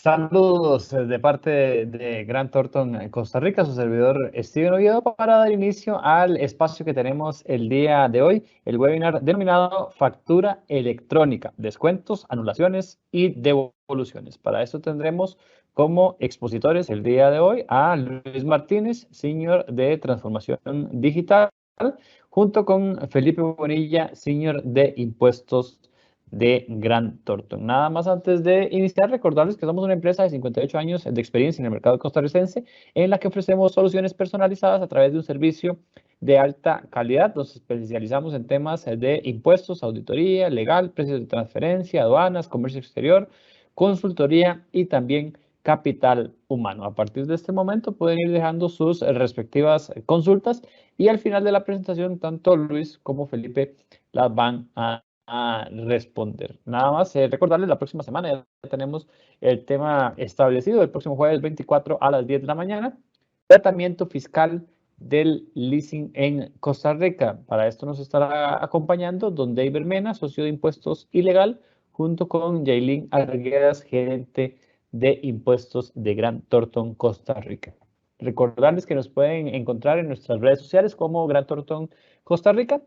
Saludos de parte de Grant Thornton, Costa Rica, su servidor Steven Oviedo, para dar inicio al espacio que tenemos el día de hoy, el webinar denominado Factura Electrónica, Descuentos, Anulaciones y Devoluciones. Para eso tendremos como expositores el día de hoy a Luis Martínez, Senior de Transformación Digital, junto con Felipe Bonilla, Senior de Impuestos de Grant Thornton. Nada más antes de iniciar, recordarles que somos una empresa de 58 años de experiencia en el mercado costarricense en la que ofrecemos soluciones personalizadas a través de un servicio de alta calidad. Nos especializamos en temas de impuestos, auditoría, legal, precios de transferencia, aduanas, comercio exterior, consultoría y también capital humano. A partir de este momento pueden ir dejando sus respectivas consultas y al final de la presentación tanto Luis como Felipe las van a responder. Nada más recordarles, la próxima semana ya tenemos el tema establecido, el próximo jueves 24 a las 10 de la mañana, tratamiento fiscal del leasing en Costa Rica. Para esto nos estará acompañando don David Mena, socio de impuestos ilegal, junto con Yailin Arguedas, gerente de impuestos de Grant Thornton, Costa Rica. Recordarles que nos pueden encontrar en nuestras redes sociales como Grant Thornton, Costa Rica.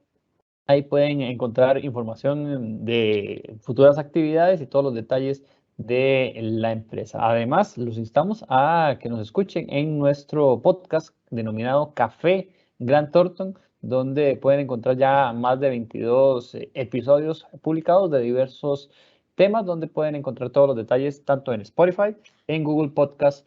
Ahí pueden encontrar información de futuras actividades y todos los detalles de la empresa. Además, los instamos a que nos escuchen en nuestro podcast denominado Café Grant Thornton, donde pueden encontrar ya más de 22 episodios publicados de diversos temas, donde pueden encontrar todos los detalles tanto en Spotify, en Google Podcast.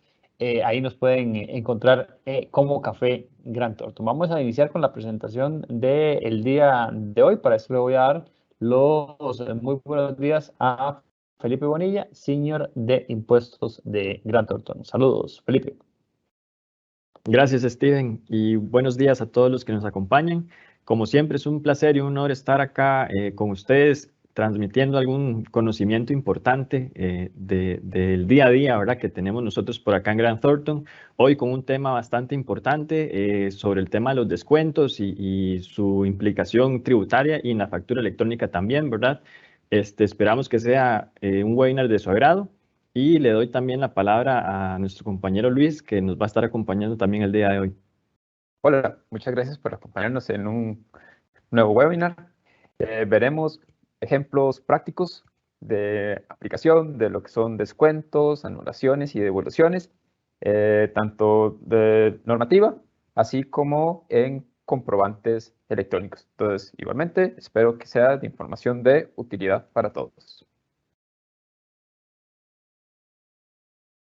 Ahí nos pueden encontrar como Café Grant Thornton. Vamos a iniciar con la presentación del día de hoy. Para eso le voy a dar los muy buenos días a Felipe Bonilla, Senior de Impuestos de Grant Thornton. Saludos, Felipe. Gracias, Steven, y buenos días a todos los que nos acompañan. Como siempre, es un placer y un honor estar acá con ustedes, transmitiendo algún conocimiento importante del día a día, ¿verdad?, que tenemos nosotros por acá en Grant Thornton. Hoy con un tema bastante importante sobre el tema de los descuentos y su implicación tributaria y en la factura electrónica también, ¿verdad? Esperamos que sea un webinar de su agrado. Y le doy también la palabra a nuestro compañero Luis, que nos va a estar acompañando también el día de hoy. Hola, muchas gracias por acompañarnos en un nuevo webinar. Veremos ejemplos prácticos de aplicación de lo que son descuentos, anulaciones y devoluciones, tanto de normativa, así como en comprobantes electrónicos. Entonces, igualmente, espero que sea de información de utilidad para todos.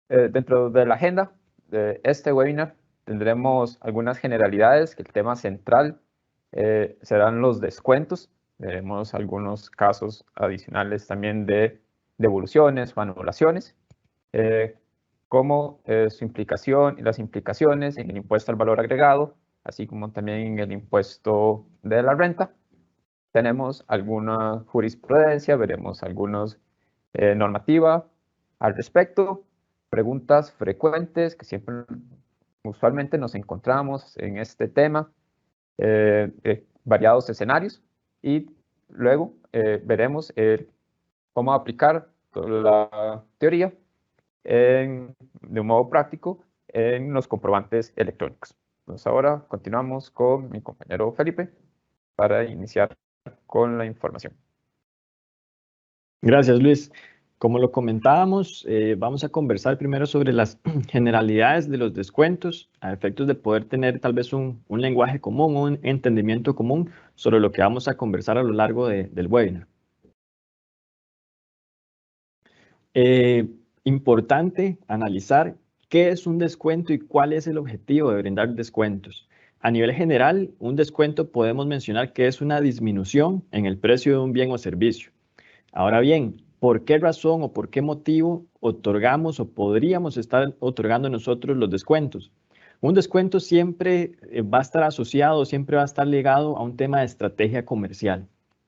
Dentro de la agenda de este webinar tendremos algunas generalidades, que el tema central serán los descuentos. Veremos algunos casos adicionales también de devoluciones o anulaciones, como su implicación y las implicaciones en el impuesto al valor agregado, así como también en el impuesto de la renta. Tenemos alguna jurisprudencia, veremos algunos normativa al respecto, preguntas frecuentes que siempre usualmente nos encontramos en este tema, variados escenarios, y luego veremos cómo aplicar toda la teoría de un modo práctico en los comprobantes electrónicos. Entonces ahora continuamos con mi compañero Felipe para iniciar con la información. Gracias, Luis. Como lo comentábamos, vamos a conversar primero sobre las generalidades de los descuentos, a efectos de poder tener tal vez un lenguaje común, un entendimiento común sobre lo que vamos a conversar a lo largo del webinar. Importante analizar qué es un descuento y cuál es el objetivo de brindar descuentos. A nivel general, un descuento podemos mencionar que es una disminución en el precio de un bien o servicio. Ahora bien, ¿por qué razón o por qué motivo otorgamos o podríamos estar otorgando nosotros los descuentos? Un descuento siempre va a estar asociado, siempre va a estar ligado a un tema de estrategia comercial.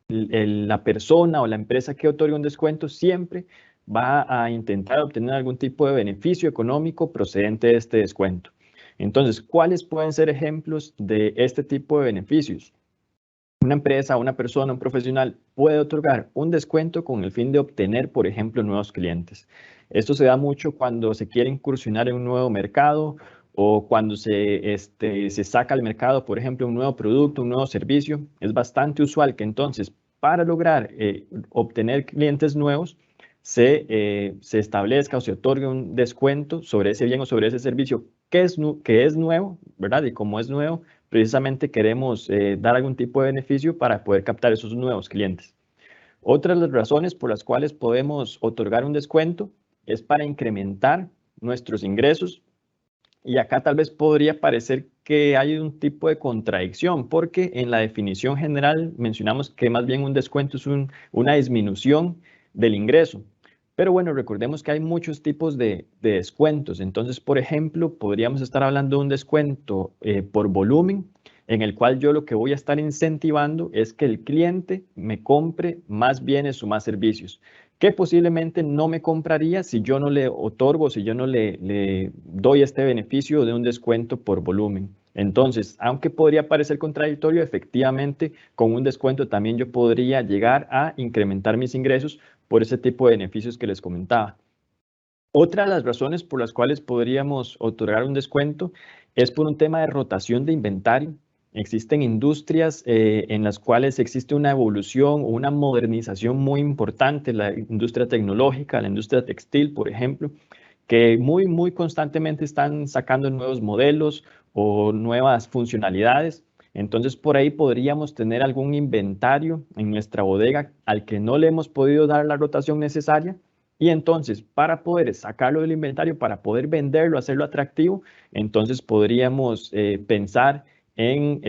La persona o la empresa que otorga un descuento siempre va a intentar obtener algún tipo de beneficio económico procedente de este descuento. Entonces, ¿cuáles pueden ser ejemplos de este tipo de beneficios? una empresa, una persona, un profesional puede otorgar un descuento con el fin de obtener, por ejemplo, nuevos clientes. Esto se da mucho cuando se quiere incursionar en un nuevo mercado o cuando se saca al mercado, por ejemplo, un nuevo producto, un nuevo servicio. Es bastante usual que entonces, para lograr obtener clientes nuevos, se establezca o se otorgue un descuento sobre ese bien o sobre ese servicio que es nuevo, ¿verdad? Y como es nuevo, precisamente queremos dar algún tipo de beneficio para poder captar esos nuevos clientes. Otra de las razones por las cuales podemos otorgar un descuento es para incrementar nuestros ingresos. Y acá tal vez podría parecer que hay un tipo de contradicción, porque en la definición general mencionamos que más bien un descuento es una disminución del ingreso. Pero bueno, recordemos que hay muchos tipos de descuentos. Entonces, por ejemplo, podríamos estar hablando de un descuento por volumen, en el cual yo lo que voy a estar incentivando es que el cliente me compre más bienes o más servicios, que posiblemente no me compraría si yo no le otorgo, si yo no le doy este beneficio de un descuento por volumen. Entonces, aunque podría parecer contradictorio, efectivamente, con un descuento también yo podría llegar a incrementar mis ingresos por ese tipo de beneficios que les comentaba. Otra de las razones por las cuales podríamos otorgar un descuento es por un tema de rotación de inventario. Existen industrias en las cuales existe una evolución o una modernización muy importante, la industria tecnológica, la industria textil, por ejemplo, que muy constantemente están sacando nuevos modelos o nuevas funcionalidades. Entonces, por ahí podríamos tener algún inventario en nuestra bodega al que no le hemos podido dar la rotación necesaria. Y entonces, para poder sacarlo del inventario, para poder venderlo, hacerlo atractivo, entonces podríamos pensar en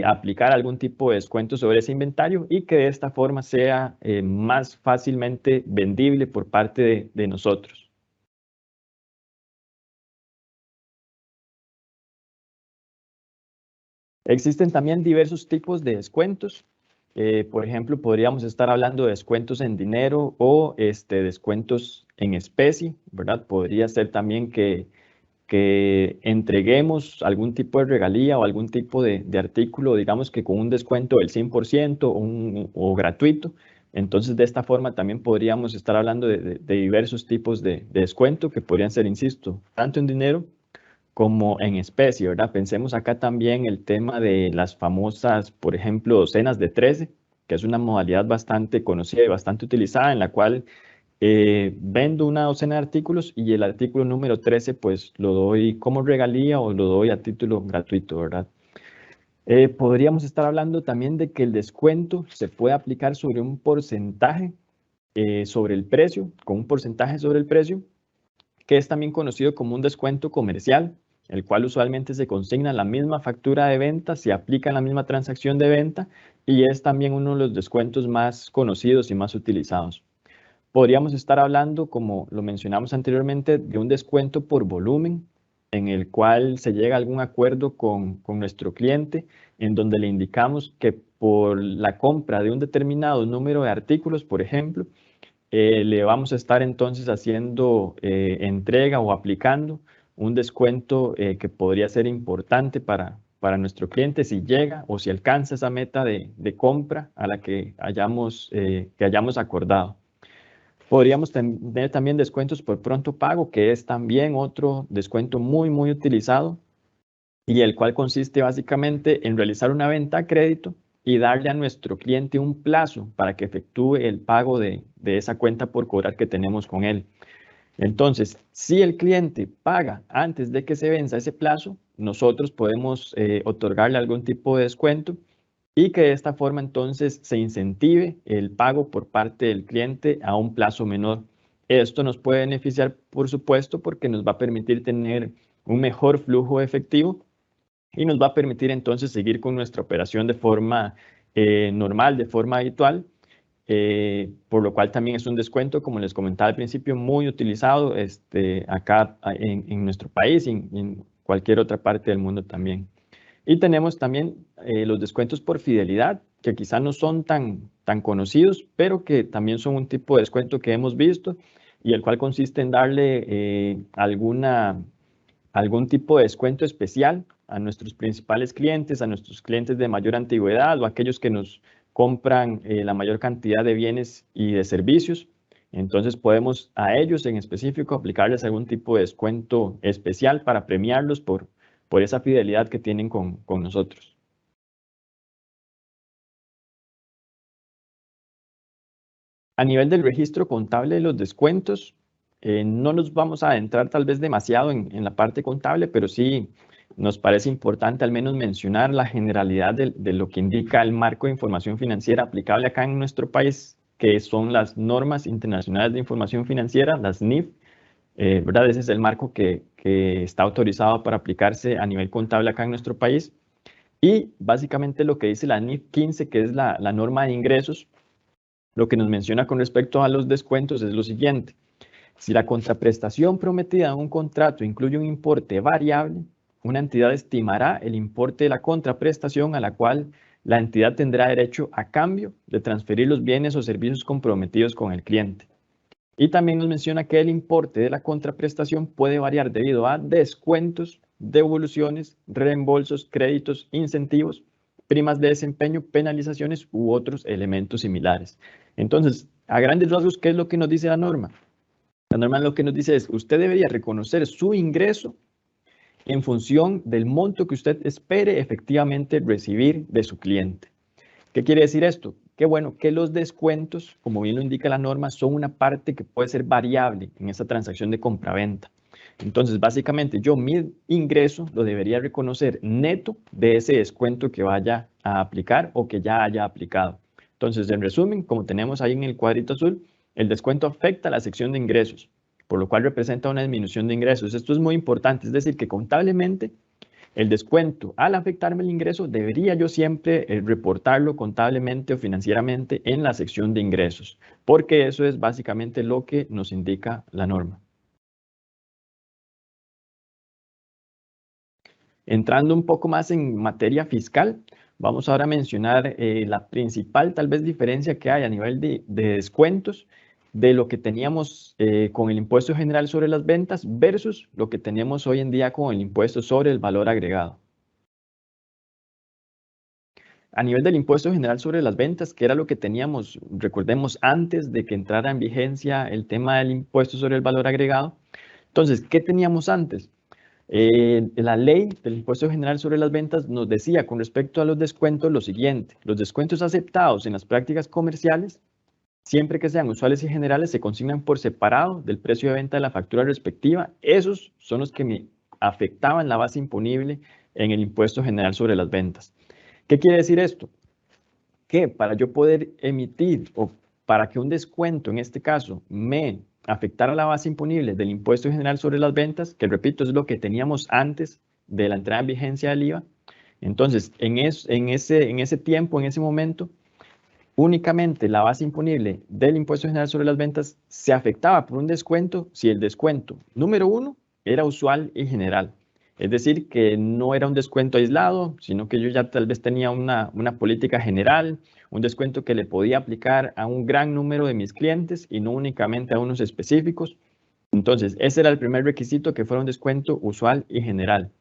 aplicar algún tipo de descuento sobre ese inventario y que de esta forma sea más fácilmente vendible por parte de nosotros. Existen también diversos tipos de descuentos. Por ejemplo, podríamos estar hablando de descuentos en dinero o descuentos en especie, ¿verdad? Podría ser también que entreguemos algún tipo de regalía o algún tipo de artículo, digamos que con un descuento del 100% o gratuito. Entonces, de esta forma también podríamos estar hablando de diversos tipos de descuento que podrían ser, insisto, tanto en dinero como en especie, ¿verdad? Pensemos acá también el tema de las famosas, por ejemplo, docenas de 13, que es una modalidad bastante conocida y bastante utilizada en la cual vendo una docena de artículos y el artículo número 13 pues lo doy como regalía o lo doy a título gratuito, ¿verdad? Podríamos estar hablando también de que el descuento se puede aplicar sobre un porcentaje sobre el precio, con un porcentaje sobre el precio, que es también conocido como un descuento comercial, el cual usualmente se consigna en la misma factura de venta, se aplica en la misma transacción de venta y es también uno de los descuentos más conocidos y más utilizados. Podríamos estar hablando, como lo mencionamos anteriormente, de un descuento por volumen, en el cual se llega a algún acuerdo con nuestro cliente, en donde le indicamos que por la compra de un determinado número de artículos, por ejemplo, le vamos a estar entonces haciendo entrega o aplicando un descuento que podría ser importante para nuestro cliente si llega o si alcanza esa meta de compra a la que hayamos acordado. Podríamos tener también descuentos por pronto pago, que es también otro descuento muy utilizado y el cual consiste básicamente en realizar una venta a crédito y darle a nuestro cliente un plazo para que efectúe el pago de esa cuenta por cobrar que tenemos con él. Entonces, si el cliente paga antes de que se venza ese plazo, nosotros podemos otorgarle algún tipo de descuento y que de esta forma entonces se incentive el pago por parte del cliente a un plazo menor. Esto nos puede beneficiar, por supuesto, porque nos va a permitir tener un mejor flujo efectivo y nos va a permitir entonces seguir con nuestra operación de forma normal, de forma habitual, por lo cual también es un descuento, como les comentaba al principio, muy utilizado acá en nuestro país y en cualquier otra parte del mundo también. Y tenemos también los descuentos por fidelidad, que quizá no son tan conocidos, pero que también son un tipo de descuento que hemos visto y el cual consiste en darle algún tipo de descuento especial a nuestros principales clientes, a nuestros clientes de mayor antigüedad o aquellos que nos compran la mayor cantidad de bienes y de servicios. Entonces podemos a ellos en específico aplicarles algún tipo de descuento especial para premiarlos por esa fidelidad que tienen con nosotros. A nivel del registro contable de los descuentos, no nos vamos a adentrar tal vez demasiado en la parte contable, pero sí nos parece importante al menos mencionar la generalidad de lo que indica el marco de información financiera aplicable acá en nuestro país, que son las normas internacionales de información financiera, las NIF, ¿verdad? Ese es el marco que está autorizado para aplicarse a nivel contable acá en nuestro país. Y básicamente lo que dice la NIF 15, que es la norma de ingresos, lo que nos menciona con respecto a los descuentos es lo siguiente. Si la contraprestación prometida en un contrato incluye un importe variable, una entidad estimará el importe de la contraprestación a la cual la entidad tendrá derecho a cambio de transferir los bienes o servicios comprometidos con el cliente. Y también nos menciona que el importe de la contraprestación puede variar debido a descuentos, devoluciones, reembolsos, créditos, incentivos, primas de desempeño, penalizaciones u otros elementos similares. Entonces, a grandes rasgos, ¿qué es lo que nos dice la norma? La norma lo que nos dice es, usted debería reconocer su ingreso en función del monto que usted espere efectivamente recibir de su cliente. ¿Qué quiere decir esto? Que bueno, que los descuentos, como bien lo indica la norma, son una parte que puede ser variable en esta transacción de compra-venta. Entonces, básicamente, yo mi ingreso lo debería reconocer neto de ese descuento que vaya a aplicar o que ya haya aplicado. Entonces, en resumen, como tenemos ahí en el cuadrito azul, el descuento afecta a la sección de ingresos, por lo cual representa una disminución de ingresos. Esto es muy importante, es decir, que contablemente el descuento, al afectarme el ingreso, debería yo siempre reportarlo contablemente o financieramente en la sección de ingresos, porque eso es básicamente lo que nos indica la norma. Entrando un poco más en materia fiscal, vamos ahora a mencionar la principal tal vez diferencia que hay a nivel de descuentos de lo que teníamos con el impuesto general sobre las ventas versus lo que tenemos hoy en día con el impuesto sobre el valor agregado. A nivel del impuesto general sobre las ventas, que era lo que teníamos, recordemos, antes de que entrara en vigencia el tema del impuesto sobre el valor agregado. Entonces, ¿qué teníamos antes? La ley del impuesto general sobre las ventas nos decía con respecto a los descuentos lo siguiente: los descuentos aceptados en las prácticas comerciales, siempre que sean usuales y generales, se consignan por separado del precio de venta de la factura respectiva. Esos son los que me afectaban la base imponible en el impuesto general sobre las ventas. ¿Qué quiere decir esto? Que para yo poder emitir o para que un descuento, en este caso, me afectara la base imponible del impuesto general sobre las ventas, que repito, es lo que teníamos antes de la entrada en vigencia del IVA, entonces en ese tiempo, en ese momento, únicamente la base imponible del impuesto general sobre las ventas se afectaba por un descuento si el descuento, número uno, era usual y general. Es decir, que no era un descuento aislado, sino que yo ya tal vez tenía una política general, un descuento que le podía aplicar a un gran número de mis clientes y no únicamente a unos específicos. Entonces, ese era el primer requisito, que fuera un descuento usual y general.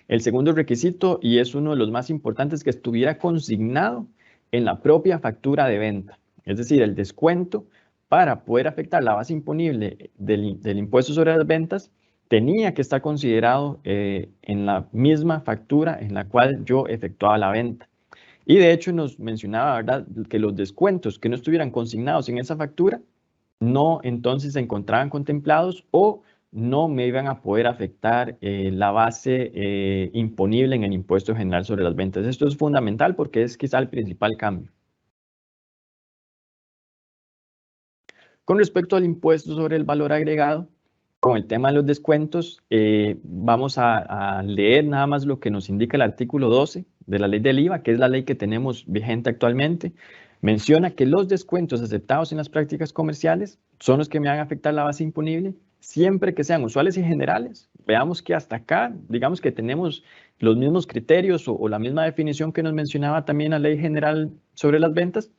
El segundo requisito, y es uno de los más importantes, que estuviera consignado en la propia factura de venta. Es decir, el descuento, para poder afectar la base imponible del impuesto sobre las ventas, tenía que estar considerado en la misma factura en la cual yo efectuaba la venta. Y de hecho nos mencionaba, ¿verdad?, que los descuentos que no estuvieran consignados en esa factura no entonces se encontraban contemplados o no me iban a poder afectar la base imponible en el impuesto general sobre las ventas. Esto es fundamental porque es quizá el principal cambio. Con respecto al impuesto sobre el valor agregado, con el tema de los descuentos, vamos a leer nada más lo que nos indica el artículo 12 de la ley del IVA, que es la ley que tenemos vigente actualmente. Menciona que los descuentos aceptados en las prácticas comerciales son los que me van a afectar la base imponible, siempre que sean usuales y generales. Veamos que hasta acá, digamos que tenemos los mismos criterios o la misma definición que nos mencionaba también la Ley General sobre las Ventas.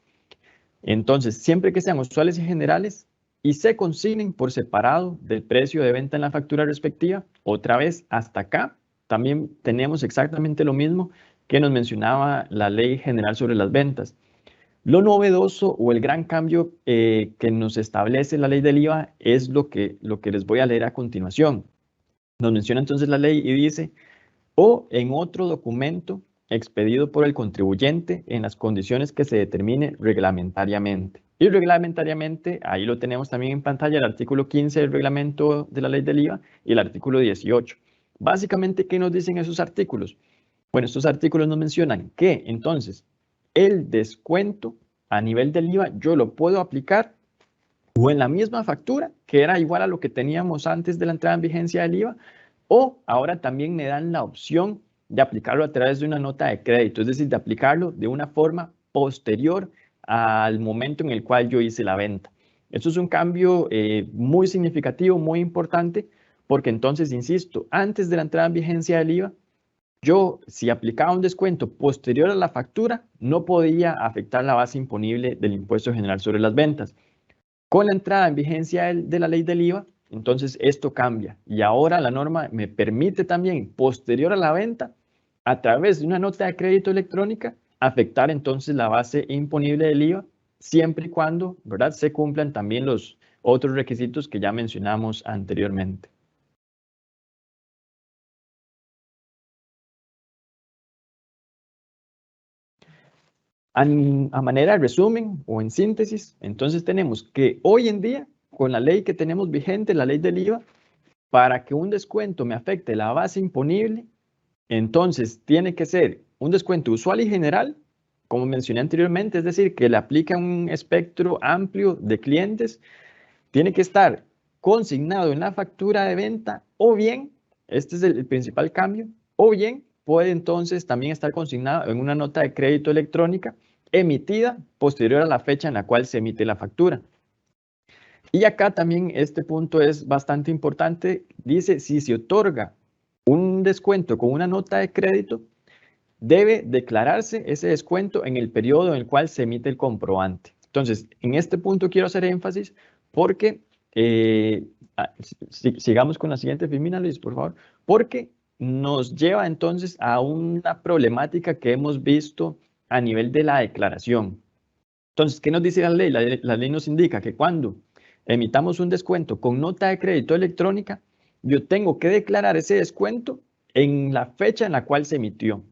Entonces, siempre que sean usuales y generales y se consignen por separado del precio de venta en la factura respectiva, otra vez hasta acá también tenemos exactamente lo mismo que nos mencionaba la Ley General sobre las Ventas. Lo novedoso o el gran cambio que nos establece la ley del IVA es lo que les voy a leer a continuación. Nos menciona entonces la ley y dice: o en otro documento expedido por el contribuyente en las condiciones que se determine reglamentariamente. Y reglamentariamente, ahí lo tenemos también en pantalla, el artículo 15 del reglamento de la ley del IVA y el artículo 18. Básicamente, ¿qué nos dicen esos artículos? Bueno, estos artículos nos mencionan que entonces el descuento a nivel del IVA yo lo puedo aplicar o en la misma factura, que era igual a lo que teníamos antes de la entrada en vigencia del IVA, o ahora también me dan la opción de aplicarlo a través de una nota de crédito, es decir, de aplicarlo de una forma posterior al momento en el cual yo hice la venta. Esto es un cambio muy significativo, muy importante, porque entonces, insisto, antes de la entrada en vigencia del IVA, yo, si aplicaba un descuento posterior a la factura, no podía afectar la base imponible del impuesto general sobre las ventas. Con la entrada en vigencia de la ley del IVA, entonces esto cambia y ahora la norma me permite también, posterior a la venta, a través de una nota de crédito electrónica, afectar entonces la base imponible del IVA, siempre y cuando, ¿verdad?, se cumplan también los otros requisitos que ya mencionamos anteriormente. A manera de resumen o en síntesis, entonces tenemos que hoy en día, con la ley que tenemos vigente, la ley del IVA, para que un descuento me afecte la base imponible, entonces tiene que ser un descuento usual y general, como mencioné anteriormente, es decir, que le aplica un espectro amplio de clientes, tiene que estar consignado en la factura de venta o bien, este es el principal cambio, o bien puede entonces también estar consignado en una nota de crédito electrónica emitida posterior a la fecha en la cual se emite la factura. Y acá también este punto es bastante importante. Dice, si se otorga un descuento con una nota de crédito, debe declararse ese descuento en el periodo en el cual se emite el comprobante. Entonces, en este punto quiero hacer énfasis porque, sigamos con la siguiente, Firmina, Luis, por favor, porque nos lleva entonces a una problemática que hemos visto a nivel de la declaración. Entonces, ¿qué nos dice la ley? La ley nos indica que cuando emitamos un descuento con nota de crédito electrónica, yo tengo que declarar ese descuento en la fecha en la cual se emitió.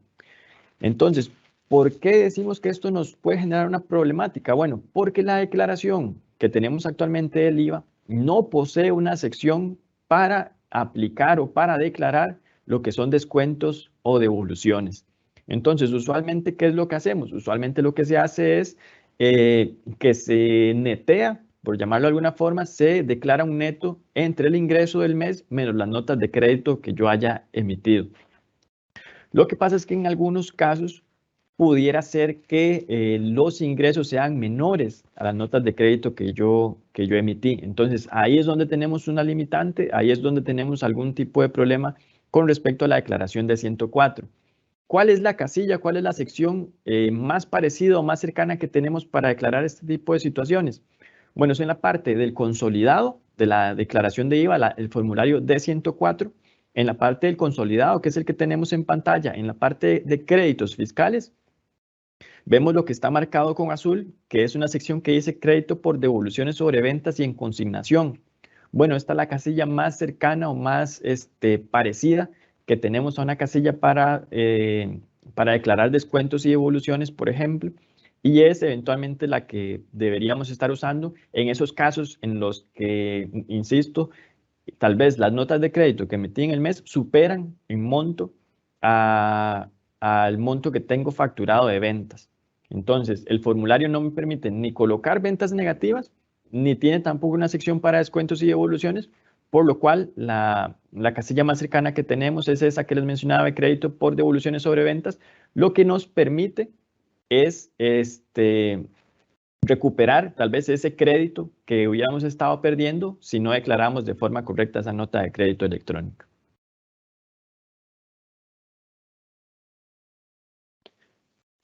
Entonces, ¿por qué decimos que esto nos puede generar una problemática? Bueno, porque la declaración que tenemos actualmente del IVA no posee una sección para aplicar o para declarar lo que son descuentos o devoluciones. Entonces, usualmente, ¿qué es lo que hacemos? Usualmente lo que se hace es que se netea, por llamarlo de alguna forma, se declara un neto entre el ingreso del mes menos las notas de crédito que yo haya emitido. Lo que pasa es que en algunos casos pudiera ser que los ingresos sean menores a las notas de crédito que yo emití. Entonces, ahí es donde tenemos una limitante, ahí es donde tenemos algún tipo de problema con respecto a la declaración de 104. ¿Cuál es la casilla, cuál es la sección más parecida o más cercana que tenemos para declarar este tipo de situaciones? Bueno, es en la parte del consolidado de la declaración de IVA, el formulario D104, en la parte del consolidado, que es el que tenemos en pantalla, en la parte de créditos fiscales, vemos lo que está marcado con azul, que es una sección que dice crédito por devoluciones sobre ventas y en consignación. Bueno, esta es la casilla más cercana o más parecida que tenemos a una casilla para declarar descuentos y devoluciones, por ejemplo, y es eventualmente la que deberíamos estar usando en esos casos en los que, insisto, tal vez las notas de crédito que emití en el mes superan en monto al monto que tengo facturado de ventas. Entonces, el formulario no me permite ni colocar ventas negativas, ni tiene tampoco una sección para descuentos y devoluciones, por lo cual la casilla más cercana que tenemos es esa que les mencionaba de crédito por devoluciones sobre ventas, lo que nos permite es recuperar tal vez ese crédito que hubiéramos estado perdiendo si no declaramos de forma correcta esa nota de crédito electrónica.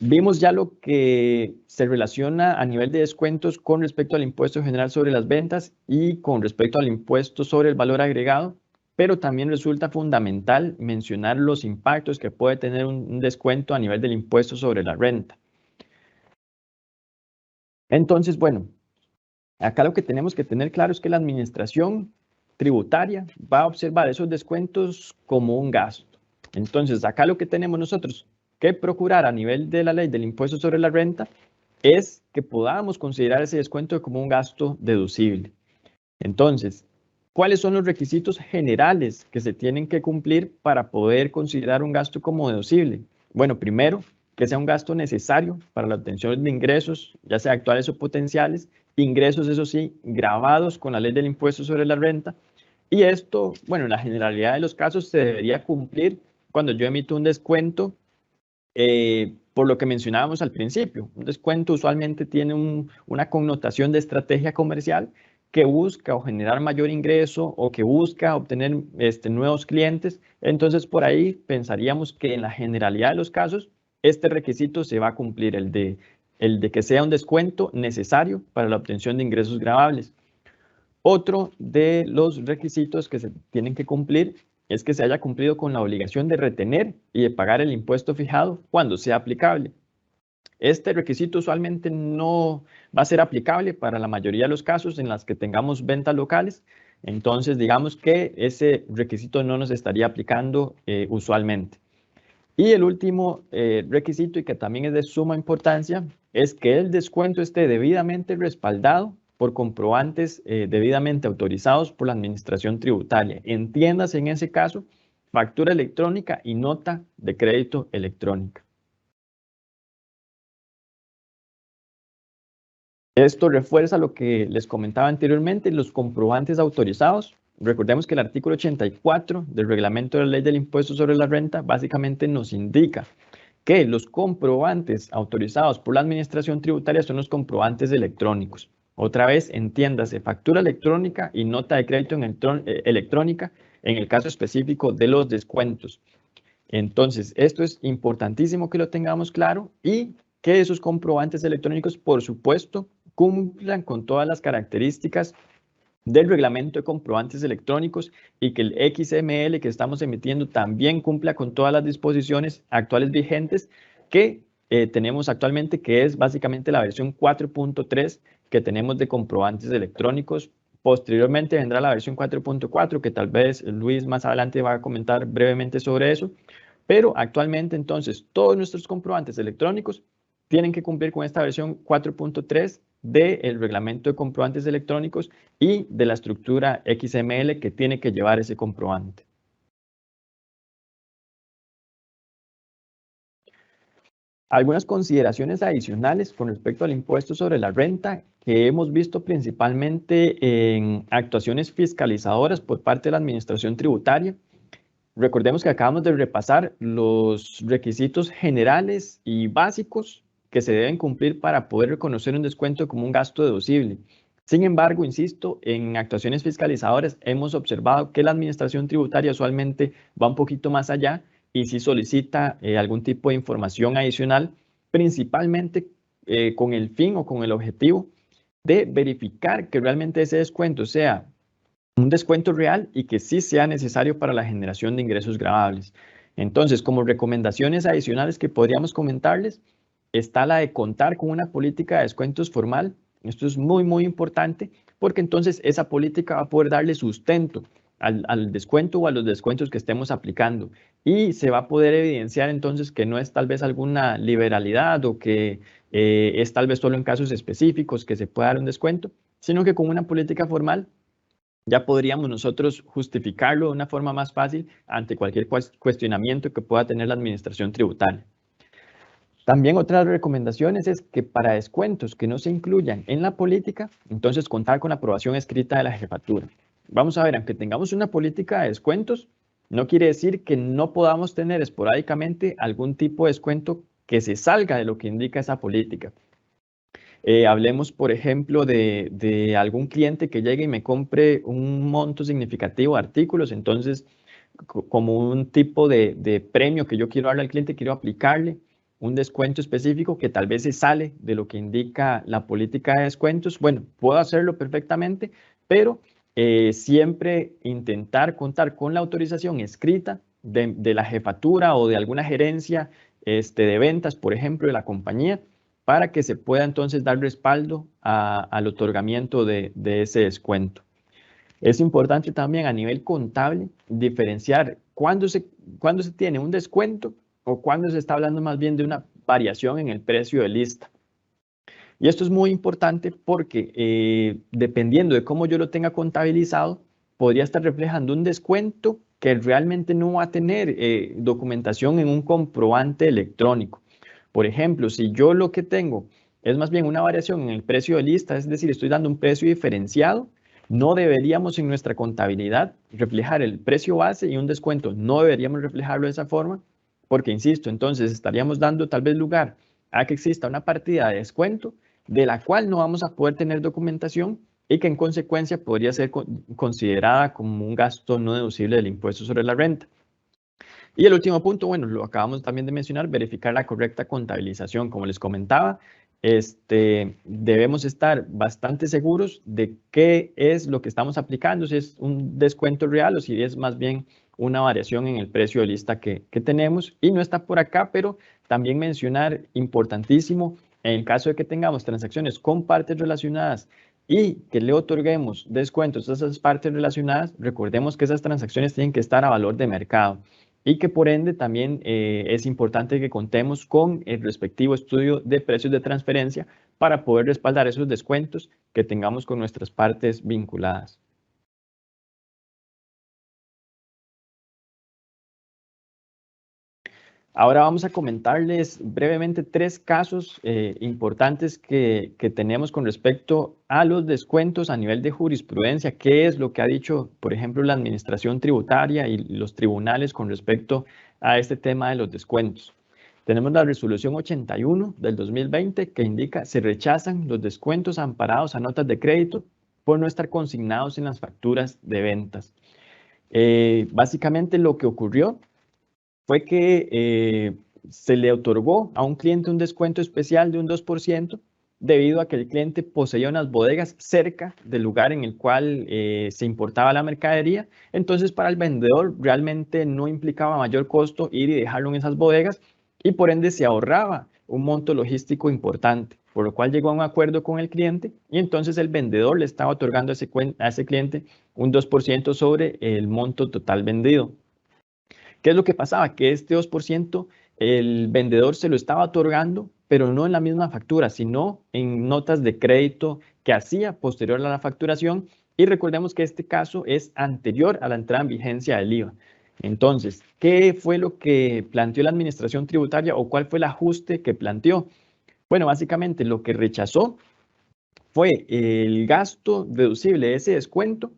Vimos ya lo que se relaciona a nivel de descuentos con respecto al impuesto general sobre las ventas y con respecto al impuesto sobre el valor agregado, pero también resulta fundamental mencionar los impactos que puede tener un descuento a nivel del impuesto sobre la renta. Entonces, bueno, acá lo que tenemos que tener claro es que la administración tributaria va a observar esos descuentos como un gasto. Entonces, acá lo que tenemos nosotros que procurar a nivel de la ley del impuesto sobre la renta es que podamos considerar ese descuento como un gasto deducible. Entonces, ¿cuáles son los requisitos generales que se tienen que cumplir para poder considerar un gasto como deducible? Bueno, primero, que sea un gasto necesario para la obtención de ingresos, ya sea actuales o potenciales, ingresos, eso sí, gravados con la ley del impuesto sobre la renta. Y esto, bueno, en la generalidad de los casos se debería cumplir cuando yo emito un descuento, por lo que mencionábamos al principio. Un descuento usualmente tiene una connotación de estrategia comercial que busca o generar mayor ingreso o que busca obtener nuevos clientes. Entonces, por ahí pensaríamos que en la generalidad de los casos, este requisito se va a cumplir, el de que sea un descuento necesario para la obtención de ingresos gravables. Otro de los requisitos que se tienen que cumplir es que se haya cumplido con la obligación de retener y de pagar el impuesto fijado cuando sea aplicable. Este requisito usualmente no va a ser aplicable para la mayoría de los casos en las que tengamos ventas locales. Entonces, digamos que ese requisito no nos estaría aplicando usualmente. Y el último requisito, y que también es de suma importancia, es que el descuento esté debidamente respaldado por comprobantes debidamente autorizados por la administración tributaria. Entiéndase en ese caso, factura electrónica y nota de crédito electrónica. Esto refuerza lo que les comentaba anteriormente, los comprobantes autorizados. Recordemos que el artículo 84 del reglamento de la ley del impuesto sobre la renta básicamente nos indica que los comprobantes autorizados por la administración tributaria son los comprobantes electrónicos. Otra vez, entiéndase, factura electrónica y nota de crédito electrónica en el caso específico de los descuentos. Entonces, esto es importantísimo que lo tengamos claro y que esos comprobantes electrónicos, por supuesto, cumplan con todas las características del reglamento de comprobantes electrónicos y que el XML que estamos emitiendo también cumpla con todas las disposiciones actuales vigentes que tenemos actualmente, que es básicamente la versión 4.3 que tenemos de comprobantes electrónicos. Posteriormente vendrá la versión 4.4 que tal vez Luis más adelante va a comentar brevemente sobre eso, pero actualmente entonces todos nuestros comprobantes electrónicos tienen que cumplir con esta versión 4.3 del reglamento de comprobantes electrónicos y de la estructura XML que tiene que llevar ese comprobante. Algunas consideraciones adicionales con respecto al impuesto sobre la renta que hemos visto principalmente en actuaciones fiscalizadoras por parte de la administración tributaria. Recordemos que acabamos de repasar los requisitos generales y básicos que se deben cumplir para poder reconocer un descuento como un gasto deducible. Sin embargo, insisto, en actuaciones fiscalizadoras hemos observado que la administración tributaria usualmente va un poquito más allá y sí solicita algún tipo de información adicional, principalmente con el fin o con el objetivo de verificar que realmente ese descuento sea un descuento real y que sí sea necesario para la generación de ingresos gravables. Entonces, como recomendaciones adicionales que podríamos comentarles, está la de contar con una política de descuentos formal. Esto es muy, muy importante porque entonces esa política va a poder darle sustento al descuento o a los descuentos que estemos aplicando y se va a poder evidenciar entonces que no es tal vez alguna liberalidad o que es tal vez solo en casos específicos que se pueda dar un descuento, sino que con una política formal ya podríamos nosotros justificarlo de una forma más fácil ante cualquier cuestionamiento que pueda tener la administración tributaria. También otras recomendaciones es que para descuentos que no se incluyan en la política, entonces contar con la aprobación escrita de la jefatura. Vamos a ver, aunque tengamos una política de descuentos, no quiere decir que no podamos tener esporádicamente algún tipo de descuento que se salga de lo que indica esa política. Hablemos, por ejemplo, de algún cliente que llegue y me compre un monto significativo de artículos, entonces como un tipo de premio que yo quiero darle al cliente, quiero aplicarle un descuento específico que tal vez se sale de lo que indica la política de descuentos. Bueno, puedo hacerlo perfectamente, pero siempre intentar contar con la autorización escrita de la jefatura o de alguna gerencia de ventas, por ejemplo, de la compañía, para que se pueda entonces dar respaldo al otorgamiento de ese descuento. Es importante también a nivel contable diferenciar cuándo se tiene un descuento o cuándo se está hablando más bien de una variación en el precio de lista. Y esto es muy importante porque dependiendo de cómo yo lo tenga contabilizado, podría estar reflejando un descuento que realmente no va a tener documentación en un comprobante electrónico. Por ejemplo, si yo lo que tengo es más bien una variación en el precio de lista, es decir, estoy dando un precio diferenciado, no deberíamos en nuestra contabilidad reflejar el precio base y un descuento. No deberíamos reflejarlo de esa forma porque, insisto, entonces estaríamos dando tal vez lugar a que exista una partida de descuento de la cual no vamos a poder tener documentación y que en consecuencia podría ser considerada como un gasto no deducible del impuesto sobre la renta. Y el último punto, bueno, lo acabamos también de mencionar, verificar la correcta contabilización. Como les comentaba, debemos estar bastante seguros de qué es lo que estamos aplicando, si es un descuento real o si es más bien una variación en el precio de lista que tenemos. Y no está por acá, pero también mencionar, importantísimo, en el caso de que tengamos transacciones con partes relacionadas y que le otorguemos descuentos a esas partes relacionadas, recordemos que esas transacciones tienen que estar a valor de mercado y que por ende también es importante que contemos con el respectivo estudio de precios de transferencia para poder respaldar esos descuentos que tengamos con nuestras partes vinculadas. Ahora vamos a comentarles brevemente 3 casos importantes que tenemos con respecto a los descuentos a nivel de jurisprudencia. ¿Qué es lo que ha dicho, por ejemplo, la Administración Tributaria y los tribunales con respecto a este tema de los descuentos? Tenemos la resolución 81 del 2020 que indica se rechazan los descuentos amparados a notas de crédito por no estar consignados en las facturas de ventas. Básicamente lo que ocurrió fue que se le otorgó a un cliente un descuento especial de un 2% debido a que el cliente poseía unas bodegas cerca del lugar en el cual se importaba la mercadería. Entonces, para el vendedor realmente no implicaba mayor costo ir y dejarlo en esas bodegas y por ende se ahorraba un monto logístico importante, por lo cual llegó a un acuerdo con el cliente y entonces el vendedor le estaba otorgando a ese cliente un 2% sobre el monto total vendido. ¿Qué es lo que pasaba? Que este 2% el vendedor se lo estaba otorgando, pero no en la misma factura, sino en notas de crédito que hacía posterior a la facturación. Y recordemos que este caso es anterior a la entrada en vigencia del IVA. Entonces, ¿qué fue lo que planteó la Administración Tributaria o cuál fue el ajuste que planteó? Bueno, básicamente lo que rechazó fue el gasto deducible de ese descuento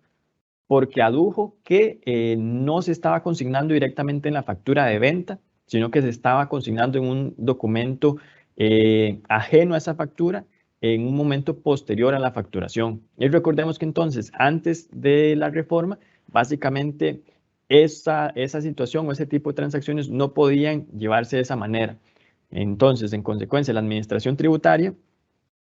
porque adujo que no se estaba consignando directamente en la factura de venta, sino que se estaba consignando en un documento ajeno a esa factura en un momento posterior a la facturación. Y recordemos que entonces, antes de la reforma, básicamente esa situación o ese tipo de transacciones no podían llevarse de esa manera. Entonces, en consecuencia, la Administración Tributaria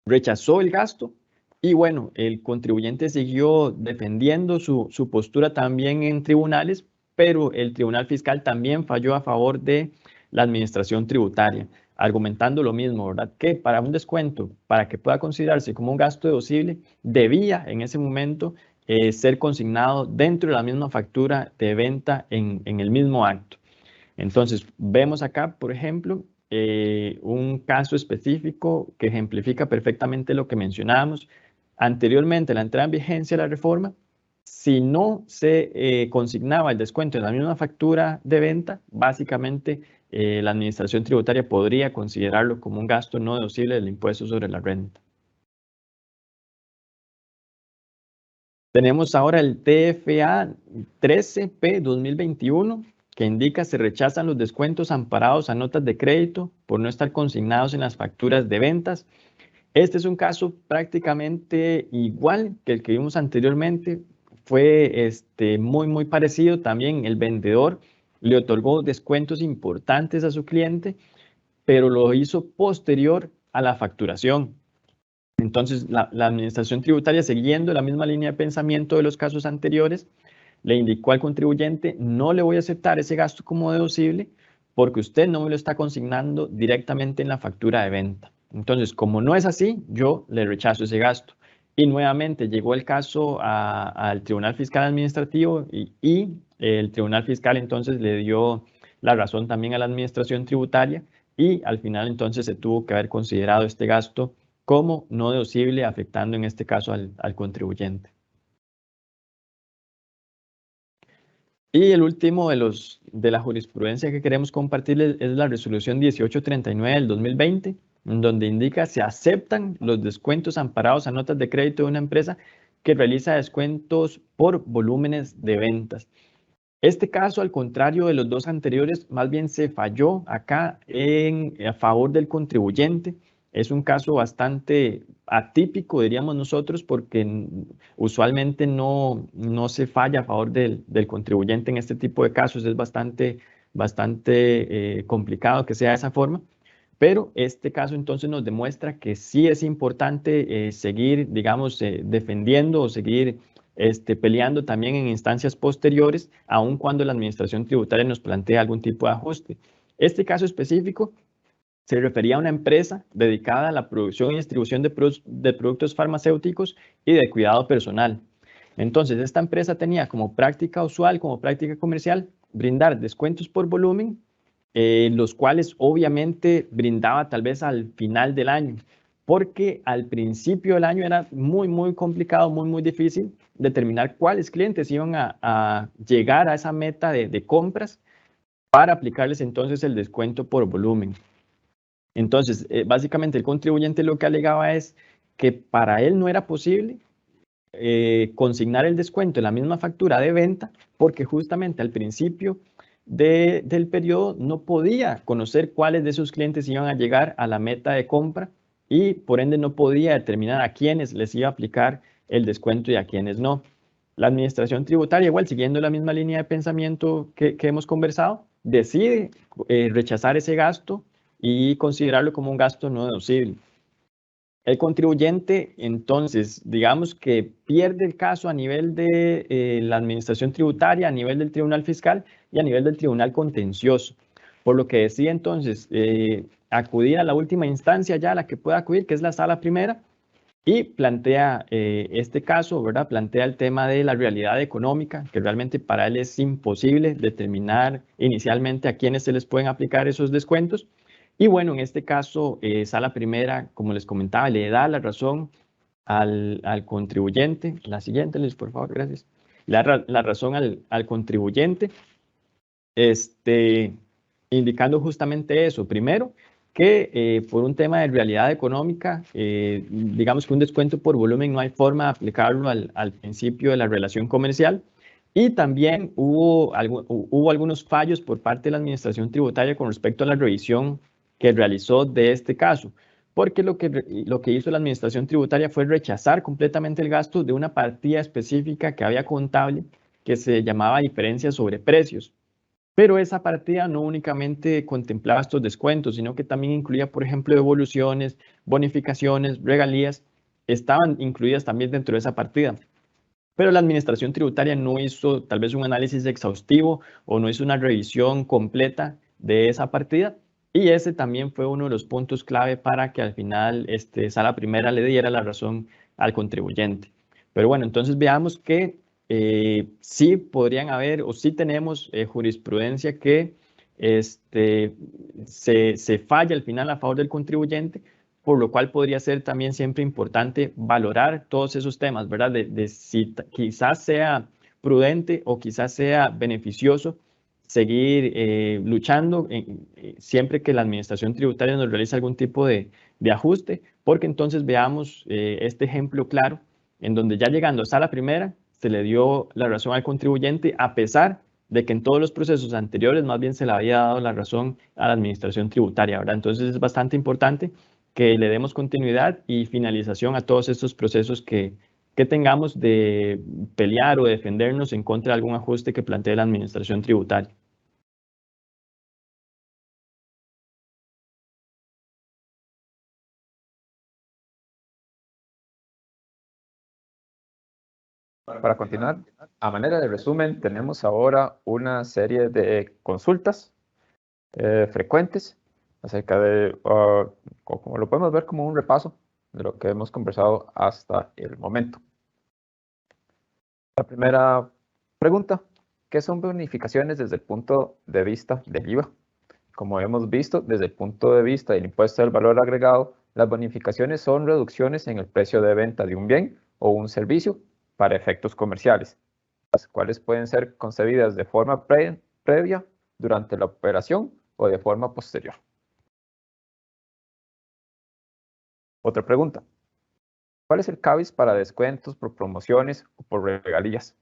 rechazó el gasto y bueno, el contribuyente siguió defendiendo su postura también en tribunales, pero el Tribunal Fiscal también falló a favor de la Administración Tributaria, argumentando lo mismo, ¿verdad? Que para un descuento, para que pueda considerarse como un gasto deducible, debía en ese momento ser consignado dentro de la misma factura de venta en el mismo acto. Entonces, vemos acá, por ejemplo, un caso específico que ejemplifica perfectamente lo que mencionábamos. Anteriormente, la entrada en vigencia de la reforma, si no se consignaba el descuento en la misma factura de venta, básicamente la Administración Tributaria podría considerarlo como un gasto no deducible del impuesto sobre la renta. Tenemos ahora el TFA 13P 2021, que indica se rechazan los descuentos amparados a notas de crédito por no estar consignados en las facturas de ventas. Este es un caso prácticamente igual que el que vimos anteriormente. Fue muy parecido. También el vendedor le otorgó descuentos importantes a su cliente, pero lo hizo posterior a la facturación. Entonces, la administración tributaria, siguiendo la misma línea de pensamiento de los casos anteriores, le indicó al contribuyente: no le voy a aceptar ese gasto como deducible porque usted no me lo está consignando directamente en la factura de venta. Entonces, como no es así, yo le rechazo ese gasto. Y nuevamente llegó el caso al Tribunal Fiscal Administrativo y el Tribunal Fiscal entonces le dio la razón también a la Administración Tributaria y al final entonces se tuvo que haber considerado este gasto como no deducible, afectando en este caso al contribuyente. Y el último de la jurisprudencia que queremos compartirles es la resolución 1839 del 2020, donde indica: se aceptan los descuentos amparados a notas de crédito de una empresa que realiza descuentos por volúmenes de ventas. Este caso, al contrario de los dos anteriores, más bien se falló acá a favor del contribuyente. Es un caso bastante atípico, diríamos nosotros, porque usualmente no se falla a favor del contribuyente en este tipo de casos. Es bastante complicado que sea de esa forma. Pero este caso entonces nos demuestra que sí es importante seguir, digamos, defendiendo o seguir peleando también en instancias posteriores, aun cuando la administración tributaria nos plantea algún tipo de ajuste. Este caso específico se refería a una empresa dedicada a la producción y distribución de productos farmacéuticos y de cuidado personal. Entonces, esta empresa tenía como práctica usual, como práctica comercial, brindar descuentos por volumen, los cuales obviamente brindaba tal vez al final del año, porque al principio del año era muy complicado, muy difícil determinar cuáles clientes iban a llegar a esa meta de compras para aplicarles entonces el descuento por volumen. Entonces, básicamente el contribuyente lo que alegaba es que para él no era posible consignar el descuento en la misma factura de venta, porque justamente al principio del periodo no podía conocer cuáles de sus clientes iban a llegar a la meta de compra y por ende no podía determinar a quiénes les iba a aplicar el descuento y a quiénes no. La administración tributaria, igual siguiendo la misma línea de pensamiento que hemos conversado, decide rechazar ese gasto y considerarlo como un gasto no deducible. El contribuyente, entonces, digamos que pierde el caso a nivel de la administración tributaria, a nivel del tribunal fiscal y a nivel del tribunal contencioso, por lo que decide entonces acudir a la última instancia ya a la que puede acudir, que es la sala primera, y plantea este caso, ¿verdad? Plantea el tema de la realidad económica, que realmente para él es imposible determinar inicialmente a quiénes se les pueden aplicar esos descuentos. Y bueno, en este caso, Sala Primera, como les comentaba, le da la razón al contribuyente. La siguiente, Luis, por favor, gracias. Le da la razón al contribuyente, indicando justamente eso. Primero, que por un tema de realidad económica, digamos que un descuento por volumen no hay forma de aplicarlo al principio de la relación comercial. Y también hubo algunos fallos por parte de la administración tributaria con respecto a la revisión que realizó de este caso, porque lo que hizo la administración tributaria fue rechazar completamente el gasto de una partida específica que había contable que se llamaba diferencia sobre precios. Pero esa partida no únicamente contemplaba estos descuentos, sino que también incluía, por ejemplo, devoluciones, bonificaciones, regalías, estaban incluidas también dentro de esa partida. Pero la administración tributaria no hizo tal vez un análisis exhaustivo o no hizo una revisión completa de esa partida. Y ese también fue uno de los puntos clave para que al final Sala Primera le diera la razón al contribuyente. Pero bueno, entonces veamos que sí podrían haber o sí tenemos jurisprudencia que se falla al final a favor del contribuyente, por lo cual podría ser también siempre importante valorar todos esos temas, ¿verdad? De si quizás sea prudente o quizás sea beneficioso seguir luchando siempre que la administración tributaria nos realice algún tipo de ajuste, porque entonces veamos este ejemplo claro en donde ya llegando a Sala Primera se le dio la razón al contribuyente a pesar de que en todos los procesos anteriores más bien se le había dado la razón a la administración tributaria, ¿verdad? Entonces es bastante importante que le demos continuidad y finalización a todos estos procesos que tengamos de pelear o defendernos en contra de algún ajuste que plantee la administración tributaria. Para continuar, a manera de resumen, tenemos ahora una serie de consultas frecuentes acerca de, como lo podemos ver como un repaso de lo que hemos conversado hasta el momento. La primera pregunta, ¿qué son bonificaciones desde el punto de vista del IVA? Como hemos visto, desde el punto de vista del impuesto del valor agregado, las bonificaciones son reducciones en el precio de venta de un bien o un servicio para efectos comerciales, las cuales pueden ser concebidas de forma previa, durante la operación o de forma posterior. Otra pregunta. ¿Cuál es el CABIS para descuentos por promociones o por regalías?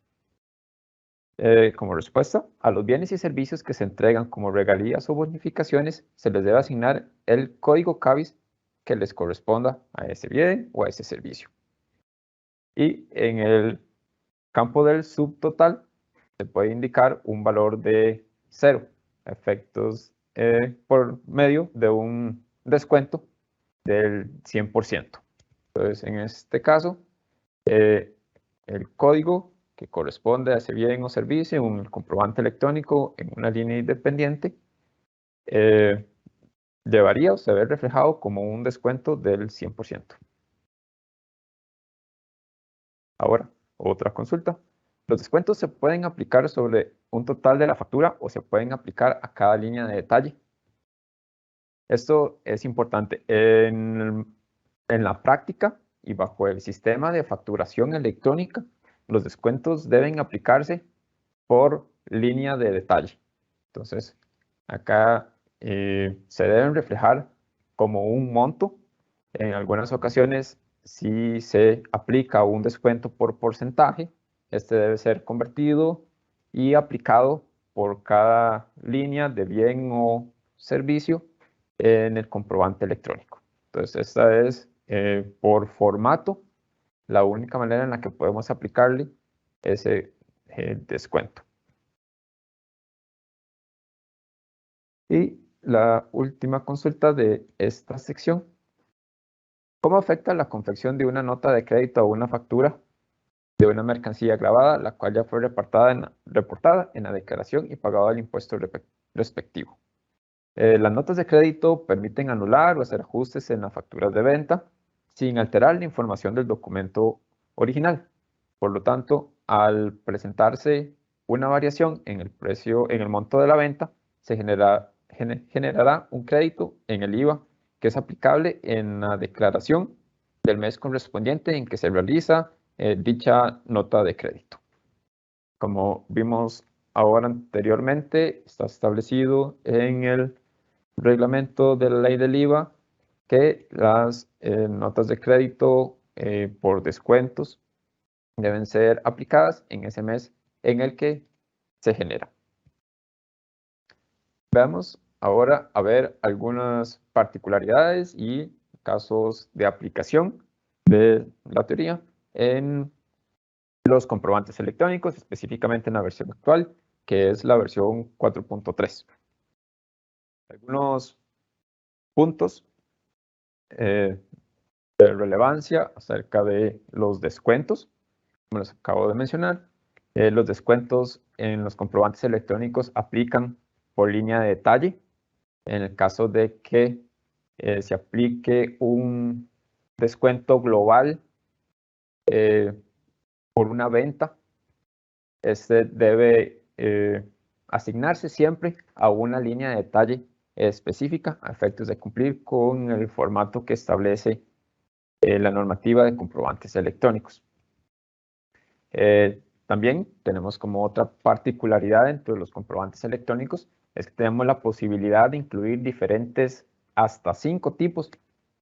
Como respuesta, a los bienes y servicios que se entregan como regalías o bonificaciones, se les debe asignar el código CABIS que les corresponda a ese bien o a ese servicio. Y en el campo del subtotal se puede indicar un valor de 0, efectos por medio de un descuento del 100%. Entonces, en este caso, el código que corresponde a ese bien o servicio, un comprobante electrónico en una línea independiente, debería o se ve reflejado como un descuento del 100%. Ahora, otra consulta. Los descuentos se pueden aplicar sobre un total de la factura o se pueden aplicar a cada línea de detalle. Esto es importante. En la práctica y bajo el sistema de facturación electrónica, los descuentos deben aplicarse por línea de detalle. Entonces, acá se deben reflejar como un monto. En algunas ocasiones, si se aplica un descuento por porcentaje, este debe ser convertido y aplicado por cada línea de bien o servicio en el comprobante electrónico. Entonces, esta es por formato la única manera en la que podemos aplicarle ese descuento. Y la última consulta de esta sección. ¿Cómo afecta la confección de una nota de crédito a una factura de una mercancía grabada, la cual ya fue reportada en la declaración y pagado el impuesto respectivo? Las notas de crédito permiten anular o hacer ajustes en las facturas de venta sin alterar la información del documento original. Por lo tanto, al presentarse una variación en el precio, en el monto de la venta, se generará un crédito en el IVA que es aplicable en la declaración del mes correspondiente en que se realiza dicha nota de crédito. Como vimos ahora anteriormente, está establecido en el reglamento de la ley del IVA que las notas de crédito por descuentos deben ser aplicadas en ese mes en el que se genera. Veamos ahora a ver algunas particularidades y casos de aplicación de la teoría en los comprobantes electrónicos, específicamente en la versión actual, que es la versión 4.3. Algunos puntos de relevancia acerca de los descuentos, como les acabo de mencionar. Los descuentos en los comprobantes electrónicos aplican por línea de detalle. En el caso de que se aplique un descuento global por una venta, este debe asignarse siempre a una línea de detalle específica a efectos de cumplir con el formato que establece la normativa de comprobantes electrónicos. También tenemos como otra particularidad dentro de los comprobantes electrónicos es que tenemos la posibilidad de incluir diferentes, hasta 5 tipos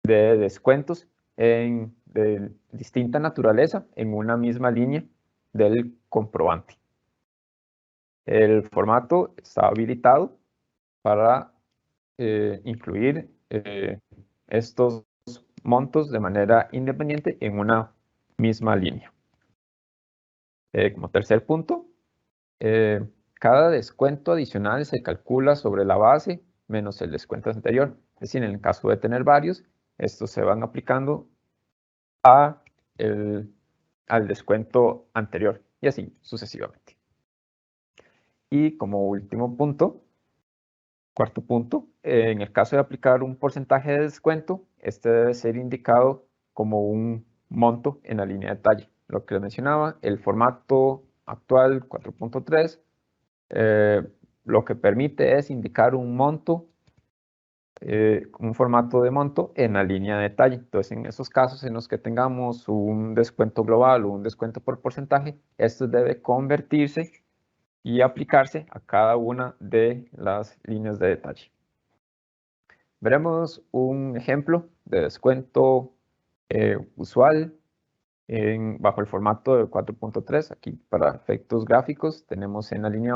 de descuentos de distinta naturaleza en una misma línea del comprobante. El formato está habilitado para incluir estos montos de manera independiente en una misma línea. Como tercer punto, cada descuento adicional se calcula sobre la base menos el descuento anterior. Es decir, en el caso de tener varios, estos se van aplicando a el al descuento anterior y así sucesivamente. Y como último punto, cuarto punto, en el caso de aplicar un porcentaje de descuento, este debe ser indicado como un monto en la línea de detalle. Lo que les mencionaba, el formato actual 4.3 lo que permite es indicar un monto, un formato de monto en la línea de detalle. Entonces, en esos casos en los que tengamos un descuento global o un descuento por porcentaje, esto debe convertirse y aplicarse a cada una de las líneas de detalle. Veremos un ejemplo de descuento usual bajo el formato de 4.3. Aquí para efectos gráficos tenemos en la línea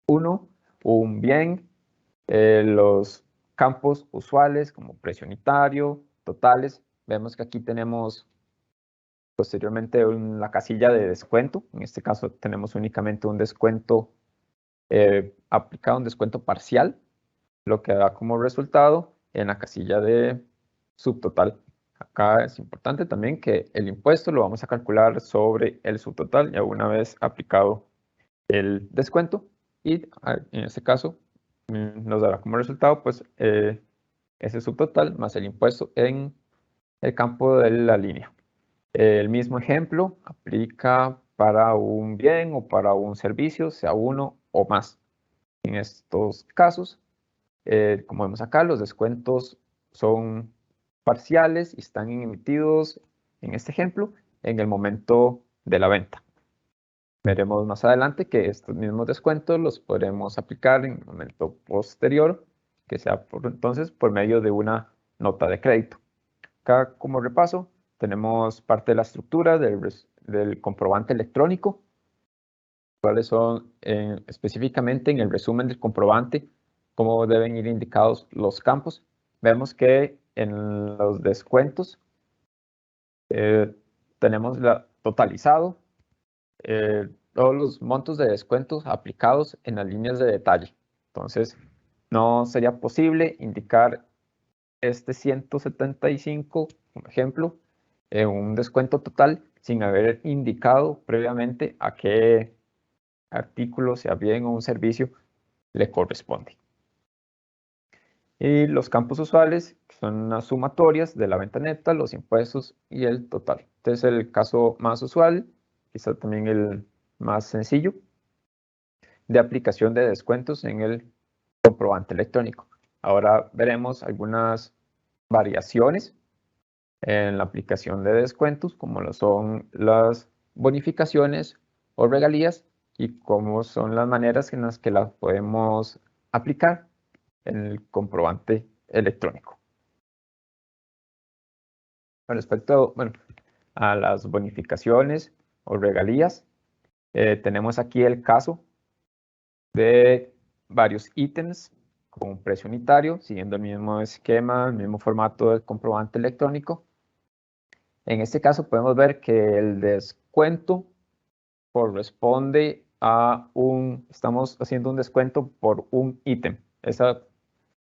1 un bien, los campos usuales como precio unitario, totales. Vemos que aquí tenemos posteriormente la casilla de descuento. En este caso tenemos únicamente un descuento aplicado, un descuento parcial, lo que da como resultado en la casilla de subtotal. Acá es importante también que el impuesto lo vamos a calcular sobre el subtotal ya una vez aplicado el descuento, y en este caso nos dará como resultado pues ese subtotal más el impuesto en el campo de la línea. El mismo ejemplo aplica para un bien o para un servicio, sea uno o más. En estos casos, como vemos acá, los descuentos son parciales y están emitidos, en este ejemplo, en el momento de la venta. Veremos más adelante que estos mismos descuentos los podremos aplicar en el momento posterior, que sea entonces por medio de una nota de crédito. Acá como repaso tenemos parte de la estructura del comprobante electrónico, cuáles son específicamente en el resumen del comprobante, cómo deben ir indicados los campos. Vemos que en los descuentos tenemos totalizado todos los montos de descuentos aplicados en las líneas de detalle. Entonces, no sería posible indicar este 175, como ejemplo, un descuento total sin haber indicado previamente a qué artículo, sea bien o un servicio, le corresponde. Y los campos usuales son las sumatorias de la venta neta, los impuestos y el total. Este es el caso más usual, quizá también el más sencillo, de aplicación de descuentos en el comprobante electrónico. Ahora veremos algunas variaciones en la aplicación de descuentos, como lo son las bonificaciones o regalías y cómo son las maneras en las que las podemos aplicar en el comprobante electrónico. Con respecto a las bonificaciones o regalías, tenemos aquí el caso de varios ítems con un precio unitario, siguiendo el mismo esquema, el mismo formato del comprobante electrónico. En este caso podemos ver que el descuento corresponde a estamos haciendo un descuento por un ítem.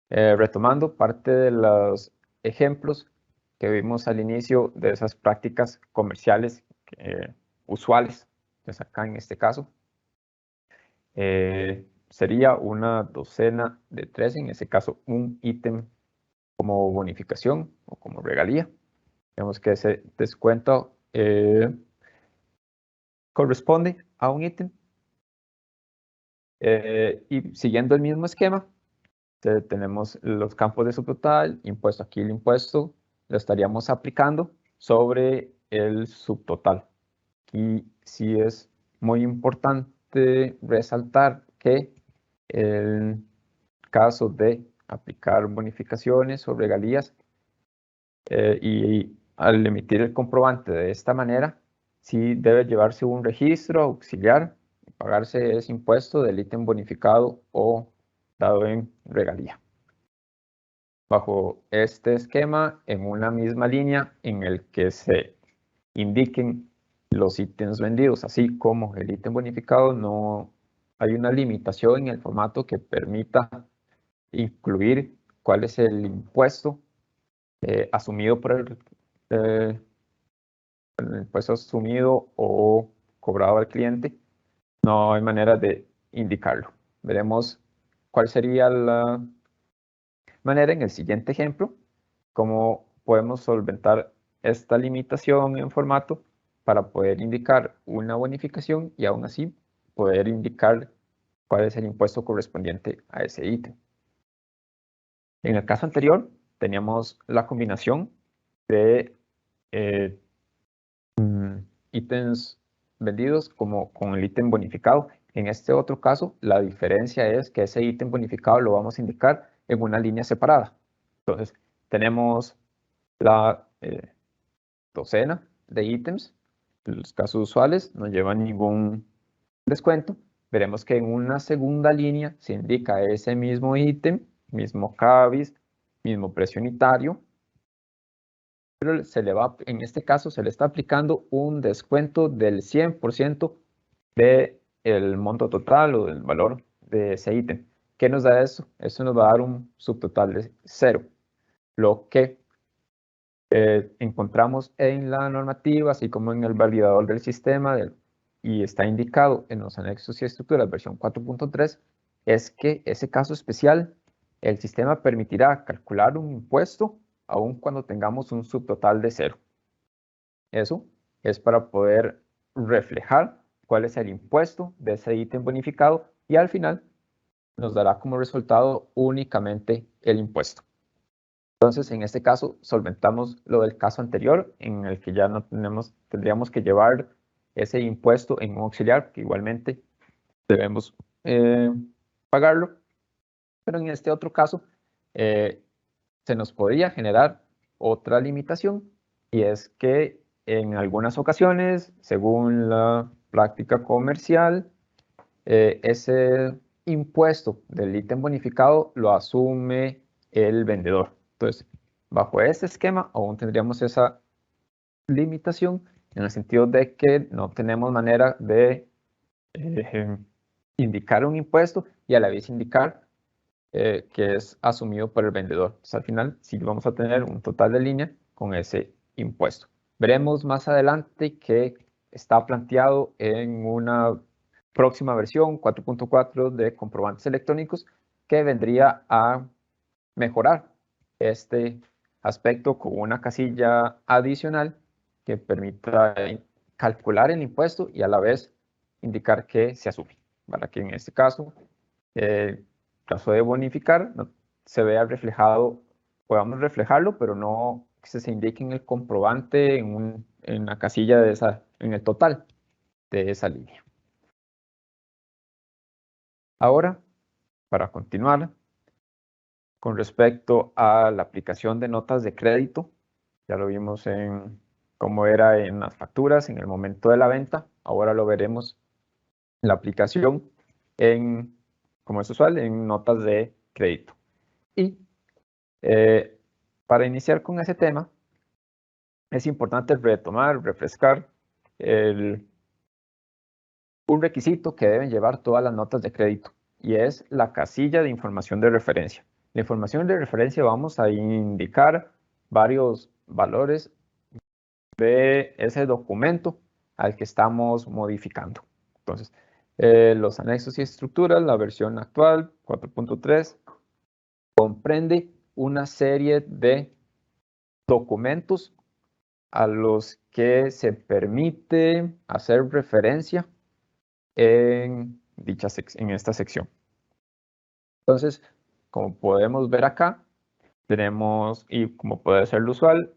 Retomando parte de los ejemplos que vimos al inicio de esas prácticas comerciales usuales, pues acá en este caso, sería una docena de 3, en ese caso un ítem como bonificación o como regalía. Vemos que ese descuento corresponde a un ítem. Y siguiendo el mismo esquema, tenemos los campos de subtotal, impuesto. Aquí el impuesto lo estaríamos aplicando sobre el subtotal. Y sí es muy importante resaltar que en caso de aplicar bonificaciones o regalías y al emitir el comprobante de esta manera, sí debe llevarse un registro auxiliar y pagarse ese impuesto del ítem bonificado o dado en regalía. Bajo este esquema, en una misma línea en el que se indiquen los ítems vendidos, así como el ítem bonificado, no hay una limitación en el formato que permita incluir cuál es el impuesto asumido por el impuesto asumido o cobrado al cliente, no hay manera de indicarlo. Veremos cuál sería la manera en el siguiente ejemplo, cómo podemos solventar esta limitación en formato para poder indicar una bonificación y aún así poder indicar cuál es el impuesto correspondiente a ese ítem. En el caso anterior teníamos la combinación de ítems vendidos como con el ítem bonificado. En este otro caso, la diferencia es que ese ítem bonificado lo vamos a indicar en una línea separada. Entonces, tenemos la docena de ítems. Los casos usuales no llevan ningún descuento. Veremos que en una segunda línea se indica ese mismo ítem, mismo CABIS, mismo precio unitario, pero en este caso se le está aplicando un descuento del 100% del monto total o del valor de ese ítem. ¿Qué nos da eso? Eso nos va a dar un subtotal de 0, lo que encontramos en la normativa, así como en el validador del sistema, y está indicado en los anexos y estructuras versión 4.3, es que ese caso especial, el sistema permitirá calcular un impuesto aun cuando tengamos un subtotal de 0. Eso es para poder reflejar cuál es el impuesto de ese ítem bonificado y al final nos dará como resultado únicamente el impuesto. Entonces, en este caso, solventamos lo del caso anterior, en el que ya no tendríamos que llevar ese impuesto en un auxiliar, que igualmente debemos pagarlo. Pero en este otro caso, se nos podría generar otra limitación, y es que en algunas ocasiones, según la práctica comercial, ese impuesto del ítem bonificado lo asume el vendedor. Entonces, bajo este esquema aún tendríamos esa limitación en el sentido de que no tenemos manera de indicar un impuesto y a la vez indicar que es asumido por el vendedor. Entonces, al final sí vamos a tener un total de línea con ese impuesto. Veremos más adelante que está planteado en una próxima versión 4.4 de comprobantes electrónicos que vendría a mejorar este aspecto con una casilla adicional que permita calcular el impuesto y a la vez indicar que se asume, para que en este caso, caso de bonificar, no se vea reflejado, podamos reflejarlo, pero no que se indique en el comprobante en la casilla de en el total de esa línea. Ahora, para continuar, con respecto a la aplicación de notas de crédito, ya lo vimos en cómo era en las facturas en el momento de la venta, ahora lo veremos en la aplicación como es usual, en notas de crédito. Y para iniciar con ese tema, es importante refrescar un requisito que deben llevar todas las notas de crédito, y es la casilla de información de referencia. La información de referencia vamos a indicar varios valores de ese documento al que estamos modificando. Entonces, los anexos y estructuras, la versión actual 4.3, comprende una serie de documentos a los que se permite hacer referencia en esta sección. Entonces, como podemos ver acá, tenemos, y como puede ser lo usual,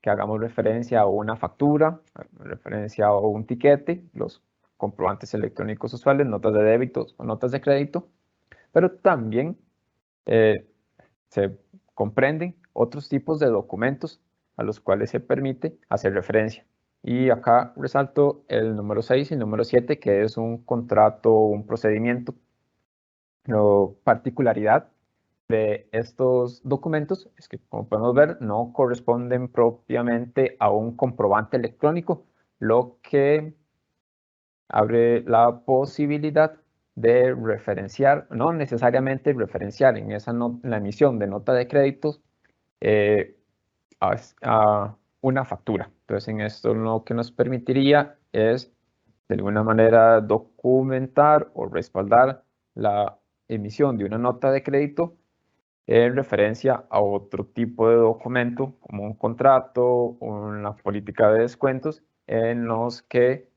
que hagamos referencia a una factura, referencia a un tiquete, los comprobantes electrónicos usuales, notas de débito o notas de crédito, pero también se comprenden otros tipos de documentos a los cuales se permite hacer referencia. Y acá resalto el número 6 y el número 7, que es un contrato, un procedimiento. La particularidad de estos documentos es que, como podemos ver, no corresponden propiamente a un comprobante electrónico, lo que abre la posibilidad de referenciar, no necesariamente referenciar en la emisión de nota de créditos a una factura. Entonces, en esto lo que nos permitiría es, de alguna manera, documentar o respaldar la emisión de una nota de crédito en referencia a otro tipo de documento, como un contrato o una política de descuentos, en los que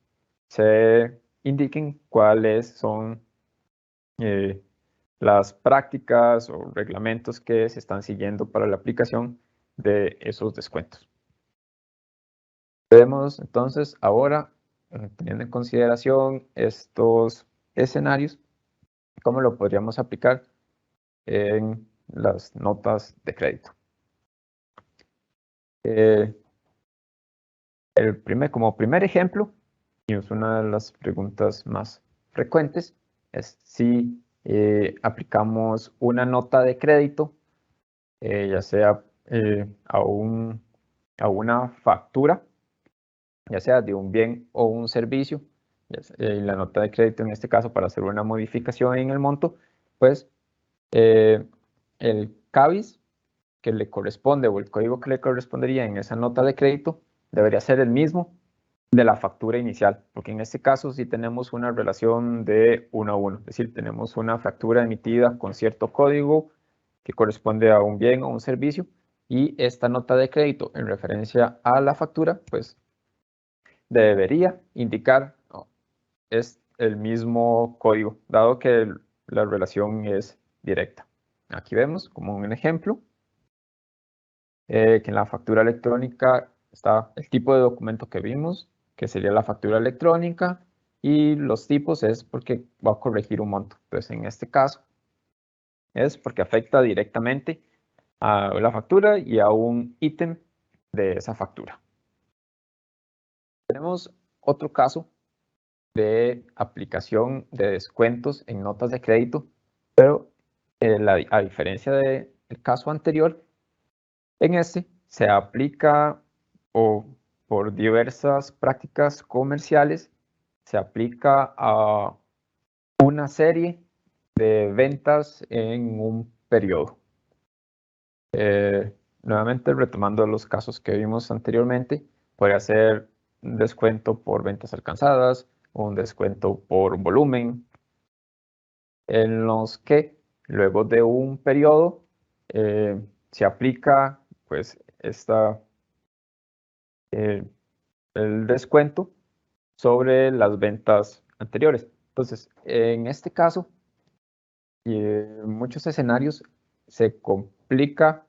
se indiquen cuáles son las prácticas o reglamentos que se están siguiendo para la aplicación de esos descuentos. Vemos entonces ahora, teniendo en consideración estos escenarios, cómo lo podríamos aplicar en las notas de crédito. Como primer ejemplo, y es una de las preguntas más frecuentes, es si aplicamos una nota de crédito, ya sea a una factura, ya sea de un bien o un servicio, la nota de crédito en este caso para hacer una modificación en el monto, pues el CABIS que le corresponde o el código que le correspondería en esa nota de crédito debería ser el mismo de la factura inicial, porque en este caso sí tenemos una relación de 1 a 1, es decir, tenemos una factura emitida con cierto código que corresponde a un bien o un servicio, y esta nota de crédito en referencia a la factura, pues debería indicar, no, es el mismo código, dado que la relación es directa. Aquí vemos como un ejemplo que en la factura electrónica está el tipo de documento que vimos, que sería la factura electrónica, y los tipos es porque va a corregir un monto. Entonces, en este caso, es porque afecta directamente a la factura y a un ítem de esa factura. Tenemos otro caso de aplicación de descuentos en notas de crédito, pero a diferencia del caso anterior, en este se aplica por diversas prácticas comerciales, se aplica a una serie de ventas en un periodo. Nuevamente, retomando los casos que vimos anteriormente, puede ser un descuento por ventas alcanzadas, un descuento por volumen, en los que luego de un periodo se aplica pues el descuento sobre las ventas anteriores. Entonces, en este caso, y en muchos escenarios se complica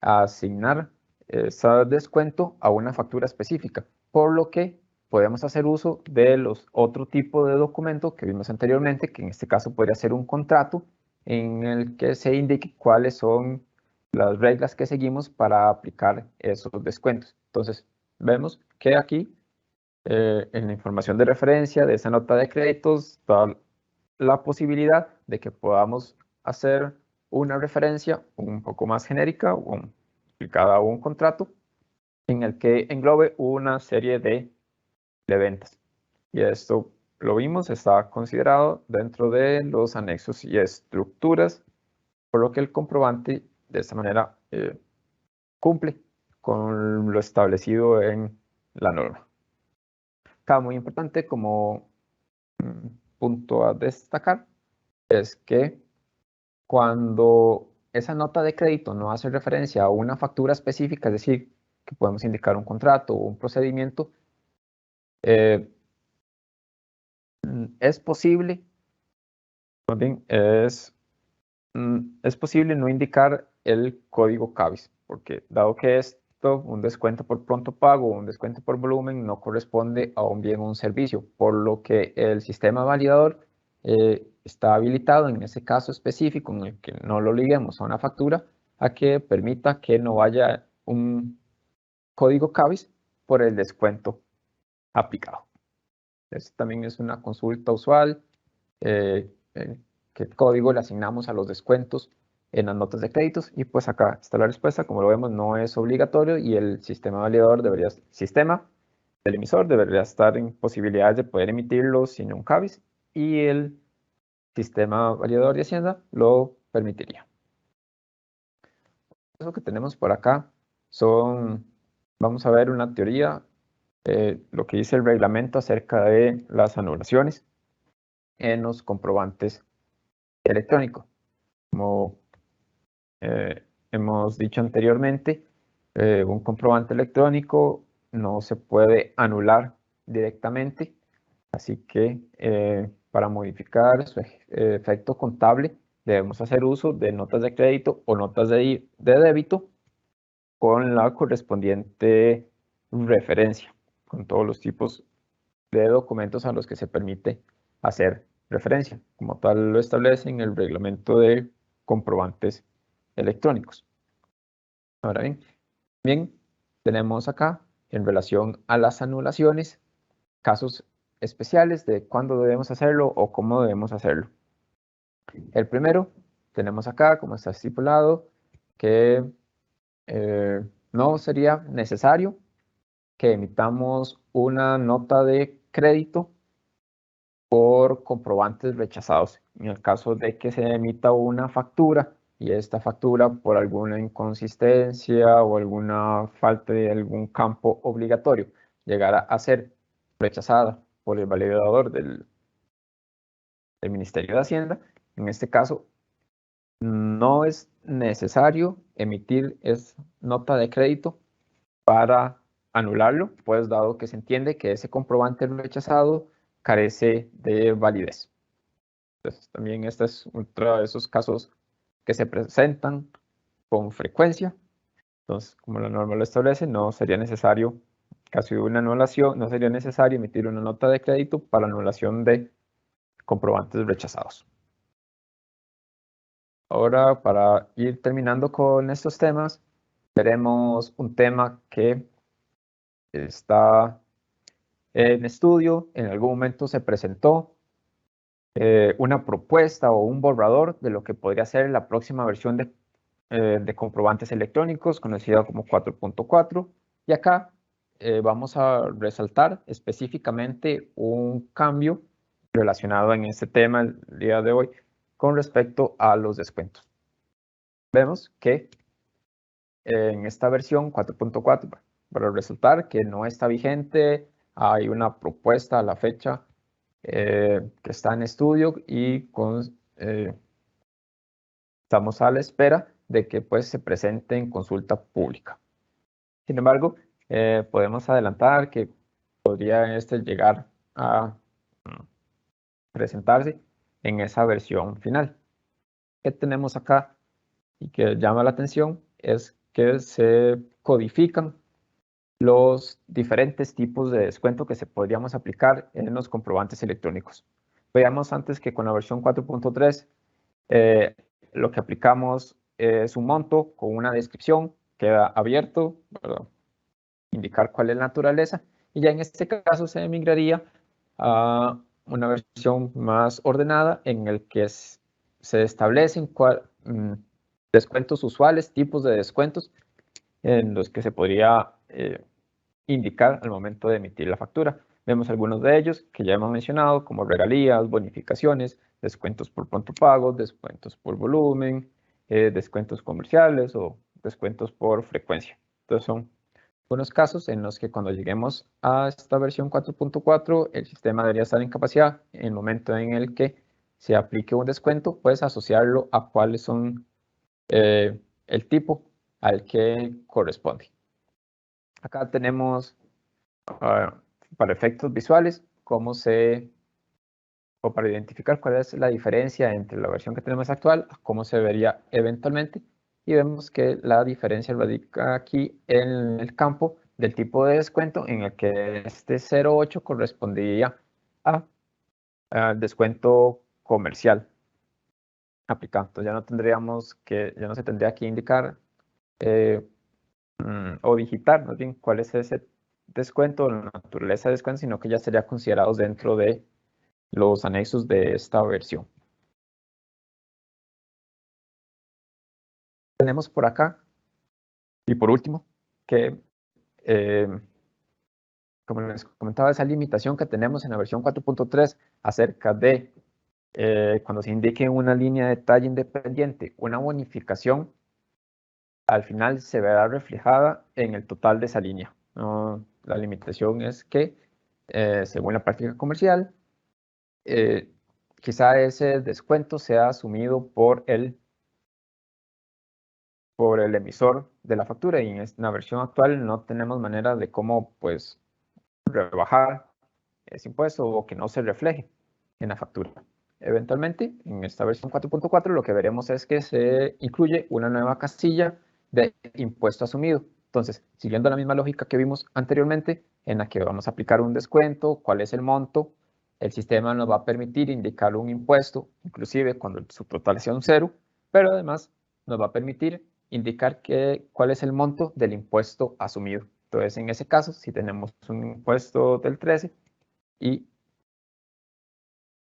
asignar ese descuento a una factura específica, por lo que podemos hacer uso de los otro tipo de documento que vimos anteriormente, que en este caso podría ser un contrato en el que se indique cuáles son las reglas que seguimos para aplicar esos descuentos. Entonces, vemos que aquí en la información de referencia de esa nota de créditos está la posibilidad de que podamos hacer una referencia un poco más genérica o aplicada a un contrato en el que englobe una serie de ventas. Y esto lo vimos, está considerado dentro de los anexos y estructuras, por lo que el comprobante de esta manera cumple con lo establecido en la norma. Acá muy importante como punto a destacar es que cuando esa nota de crédito no hace referencia a una factura específica, es decir, que podemos indicar un contrato o un procedimiento, es posible, es posible no indicar el código CABIS, porque dado que esto, un descuento por pronto pago o un descuento por volumen, no corresponde a un bien o un servicio, por lo que el sistema validador está habilitado en ese caso específico en el que no lo liguemos a una factura, a que permita que no haya un código CABIS por el descuento aplicado. Esto también es una consulta usual. ¿Qué código le asignamos a los descuentos en las notas de créditos? Y pues acá está la respuesta. Como lo vemos, no es obligatorio y el sistema validador sistema del emisor debería estar en posibilidades de poder emitirlo sin un CABIS, y el sistema validador de Hacienda lo permitiría. Lo que tenemos por acá son vamos a ver una teoría, lo que dice el reglamento acerca de las anulaciones en los comprobantes electrónicos. Como hemos dicho anteriormente, un comprobante electrónico no se puede anular directamente, así que para modificar su efecto contable debemos hacer uso de notas de crédito o notas de débito con la correspondiente referencia, con todos los tipos de documentos a los que se permite hacer referencia, como tal lo establece en el reglamento de comprobantes electrónicos. Ahora bien, tenemos acá en relación a las anulaciones casos especiales de cuándo debemos hacerlo o cómo debemos hacerlo. El primero, tenemos acá, como está estipulado, que no sería necesario que emitamos una nota de crédito por comprobantes rechazados. En el caso de que se emita una factura y esta factura por alguna inconsistencia o alguna falta de algún campo obligatorio llegara a ser rechazada por el validador del Ministerio de Hacienda, en este caso no es necesario emitir esa nota de crédito para anularlo, pues dado que se entiende que ese comprobante rechazado carece de validez. Entonces, también este es otro de esos casos que se presentan con frecuencia. Entonces, como la norma lo establece, no sería necesario, caso de una anulación, no sería necesario emitir una nota de crédito para anulación de comprobantes rechazados. Ahora, para ir terminando con estos temas, veremos un tema que está en estudio. En algún momento se presentó una propuesta o un borrador de lo que podría ser la próxima versión de comprobantes electrónicos, conocida como 4.4. Y acá vamos a resaltar específicamente un cambio relacionado en este tema el día de hoy con respecto a los descuentos. Vemos que en esta versión 4.4, para resaltar que no está vigente, hay una propuesta a la fecha que está en estudio y estamos a la espera de que pues, se presente en consulta pública. Sin embargo, podemos adelantar que podría llegar a presentarse en esa versión final. ¿Qué tenemos acá? Y que llama la atención es que se codifican los diferentes tipos de descuento que se podríamos aplicar en los comprobantes electrónicos. Veamos antes que con la versión 4.3 lo que aplicamos es un monto con una descripción, queda abierto, ¿verdad? Indicar cuál es la naturaleza, y ya en este caso se migraría a una versión más ordenada en el que se establecen descuentos usuales, tipos de descuentos en los que se podría indicar al momento de emitir la factura. Vemos algunos de ellos que ya hemos mencionado, como regalías, bonificaciones, descuentos por pronto pago, descuentos por volumen, descuentos comerciales o descuentos por frecuencia. Entonces son unos casos en los que cuando lleguemos a esta versión 4.4, el sistema debería estar en capacidad en el momento en el que se aplique un descuento, pues asociarlo a cuáles son el tipo al que corresponde. Acá tenemos para efectos visuales o para identificar cuál es la diferencia entre la versión que tenemos actual a cómo se vería eventualmente. Y vemos que la diferencia radica aquí en el campo del tipo de descuento, en el que este 0.8 correspondería al descuento comercial aplicado. Entonces ya no se tendría que indicar o digitar más bien cuál es ese descuento o la naturaleza de descuento, sino que ya sería considerado dentro de los anexos de esta versión. Tenemos por acá, y por último, que como les comentaba, esa limitación que tenemos en la versión 4.3 acerca de cuando se indique en una línea de detalle independiente una bonificación al final se verá reflejada en el total de esa línea, ¿no? La limitación es que, según la práctica comercial, quizá ese descuento sea asumido por el emisor de la factura, y en la versión actual no tenemos manera de cómo pues rebajar ese impuesto o que no se refleje en la factura. Eventualmente, en esta versión 4.4 lo que veremos es que se incluye una nueva casilla de impuesto asumido. Entonces, siguiendo la misma lógica que vimos anteriormente, en la que vamos a aplicar un descuento, cuál es el monto, el sistema nos va a permitir indicar un impuesto, inclusive cuando su total sea un cero, pero además nos va a permitir indicar cuál es el monto del impuesto asumido. Entonces, en ese caso, si tenemos un impuesto del 13 y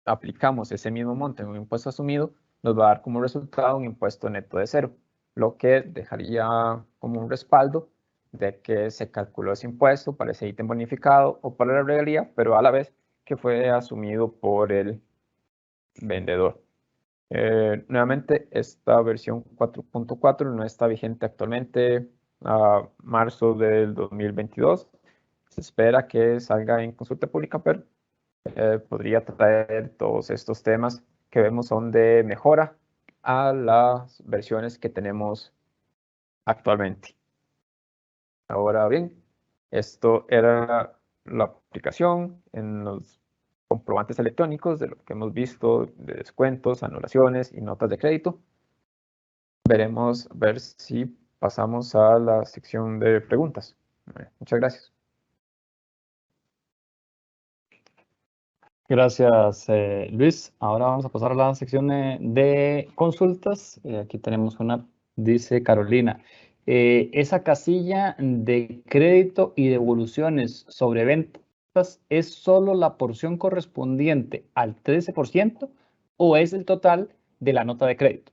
aplicamos ese mismo monto en un impuesto asumido, nos va a dar como resultado un impuesto neto de cero, lo que dejaría como un respaldo de que se calculó ese impuesto para ese ítem bonificado o para la regalía, pero a la vez que fue asumido por el vendedor. Nuevamente, esta versión 4.4 no está vigente actualmente a marzo del 2022. Se espera que salga en consulta pública, pero podría traer todos estos temas que vemos son de mejora a las versiones que tenemos actualmente. Ahora bien, esto era la aplicación en los comprobantes electrónicos de lo que hemos visto de descuentos, anulaciones y notas de crédito. Veremos ver si pasamos a la sección de preguntas. Muchas gracias. Gracias, Luis. Ahora vamos a pasar a la sección de consultas. Aquí tenemos una, dice Carolina. Esa casilla de crédito y devoluciones sobre ventas, ¿es solo la porción correspondiente al 13% o es el total de la nota de crédito?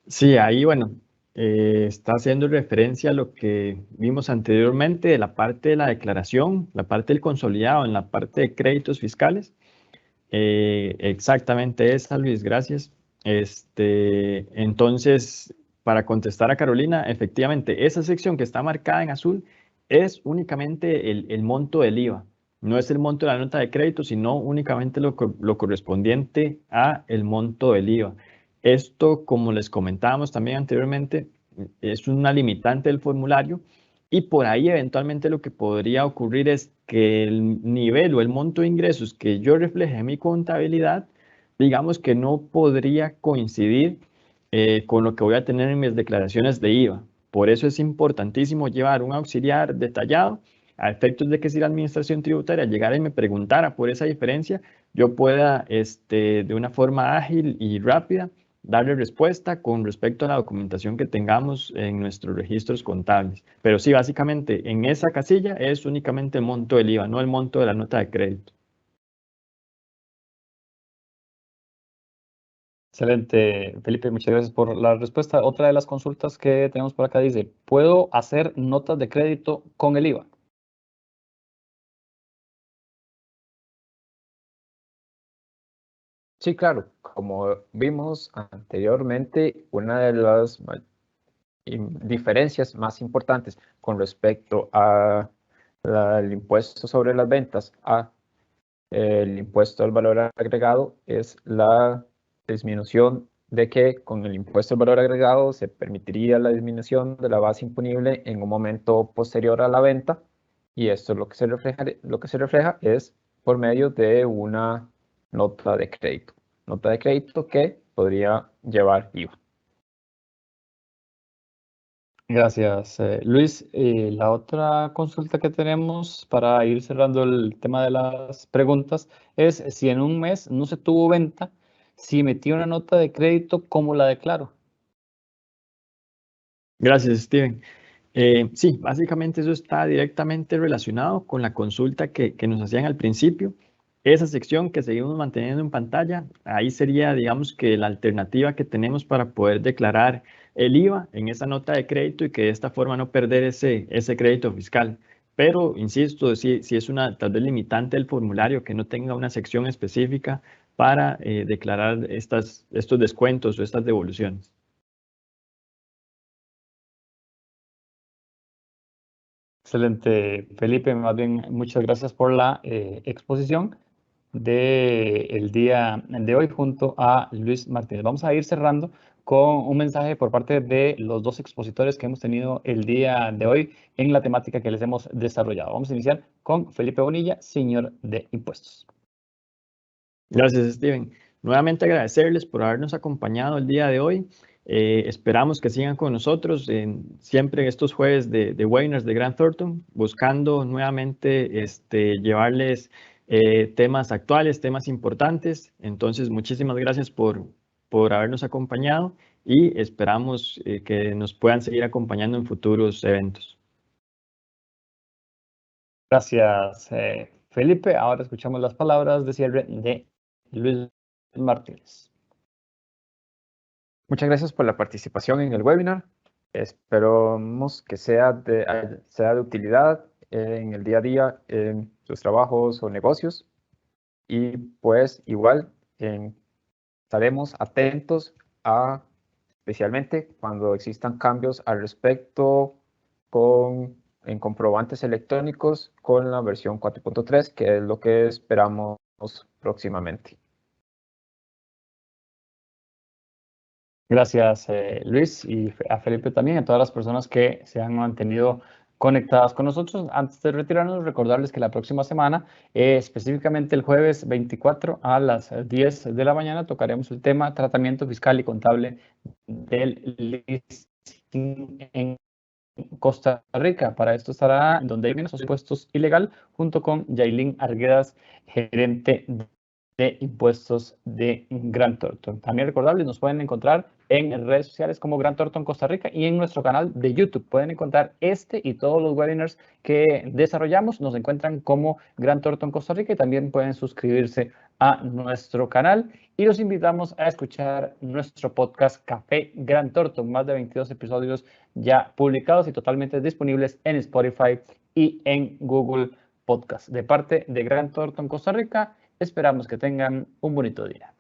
Sí, ahí, bueno, está haciendo referencia a lo que vimos anteriormente de la parte de la declaración, la parte del consolidado, en la parte de créditos fiscales. Exactamente esa, Luis, gracias. Entonces, para contestar a Carolina, efectivamente, esa sección que está marcada en azul es únicamente el monto del IVA. No es el monto de la nota de crédito, sino únicamente lo correspondiente a el monto del IVA. Esto, como les comentábamos también anteriormente, es una limitante del formulario y por ahí eventualmente lo que podría ocurrir es que el nivel o el monto de ingresos que yo refleje en mi contabilidad, digamos que no podría coincidir con lo que voy a tener en mis declaraciones de IVA. Por eso es importantísimo llevar un auxiliar detallado a efectos de que si la administración tributaria llegara y me preguntara por esa diferencia, yo pueda de una forma ágil y rápida darle respuesta con respecto a la documentación que tengamos en nuestros registros contables. Pero sí, básicamente en esa casilla es únicamente el monto del IVA, no el monto de la nota de crédito. Excelente, Felipe, muchas gracias por la respuesta. Otra de las consultas que tenemos por acá dice, ¿puedo hacer notas de crédito con el IVA? Sí, claro, como vimos anteriormente, una de las diferencias más importantes con respecto al impuesto sobre las ventas a el impuesto al valor agregado es la disminución de que con el impuesto al valor agregado se permitiría la disminución de la base imponible en un momento posterior a la venta, y esto lo que se refleja es por medio de una nota de crédito que podría llevar IVA. Gracias, Luis. La otra consulta que tenemos para ir cerrando el tema de las preguntas es si en un mes no se tuvo venta, si metí una nota de crédito, ¿cómo la declaro? Gracias, Steven. Sí, básicamente eso está directamente relacionado con la consulta que nos hacían al principio. Esa sección que seguimos manteniendo en pantalla, ahí sería, digamos, que la alternativa que tenemos para poder declarar el IVA en esa nota de crédito y que de esta forma no perder ese crédito fiscal. Pero, insisto, si es una tal vez limitante del formulario que no tenga una sección específica para declarar estos descuentos o estas devoluciones. Excelente, Felipe. Más bien, muchas gracias por la exposición del día de hoy junto a Luis Martínez. Vamos a ir cerrando con un mensaje por parte de los dos expositores que hemos tenido el día de hoy en la temática que les hemos desarrollado. Vamos a iniciar con Felipe Bonilla, señor de impuestos. Gracias, Steven. Nuevamente agradecerles por habernos acompañado el día de hoy. Esperamos que sigan con nosotros siempre en estos jueves de webinars de Grant Thornton, buscando nuevamente llevarles temas actuales, temas importantes. Entonces, muchísimas gracias por habernos acompañado y esperamos que nos puedan seguir acompañando en futuros eventos. Gracias, Felipe. Ahora escuchamos las palabras de cierre de Luis Martínez. Muchas gracias por la participación en el webinar. Esperamos que sea de utilidad en el día a día en sus trabajos o negocios. Y pues igual estaremos atentos especialmente cuando existan cambios al respecto en comprobantes electrónicos con la versión 4.3, que es lo que esperamos próximamente. Gracias, Luis, y a Felipe también, a todas las personas que se han mantenido conectadas con nosotros. Antes de retirarnos, recordarles que la próxima semana, específicamente el jueves 24 a las 10 de la mañana, tocaremos el tema tratamiento fiscal y contable del listing en Costa Rica. Para esto estará donde hay menos impuestos ilegal, junto con Yailin Arguedas, gerente de impuestos de Grant Thornton. También recordarles, nos pueden encontrar en redes sociales como Grant Thornton Costa Rica y en nuestro canal de YouTube. Pueden encontrar este y todos los webinars que desarrollamos. Nos encuentran como Grant Thornton Costa Rica y también pueden suscribirse a nuestro canal. Y los invitamos a escuchar nuestro podcast Café Grant Thornton, más de 22 episodios ya publicados y totalmente disponibles en Spotify y en Google Podcast. De parte de Grant Thornton Costa Rica, esperamos que tengan un bonito día.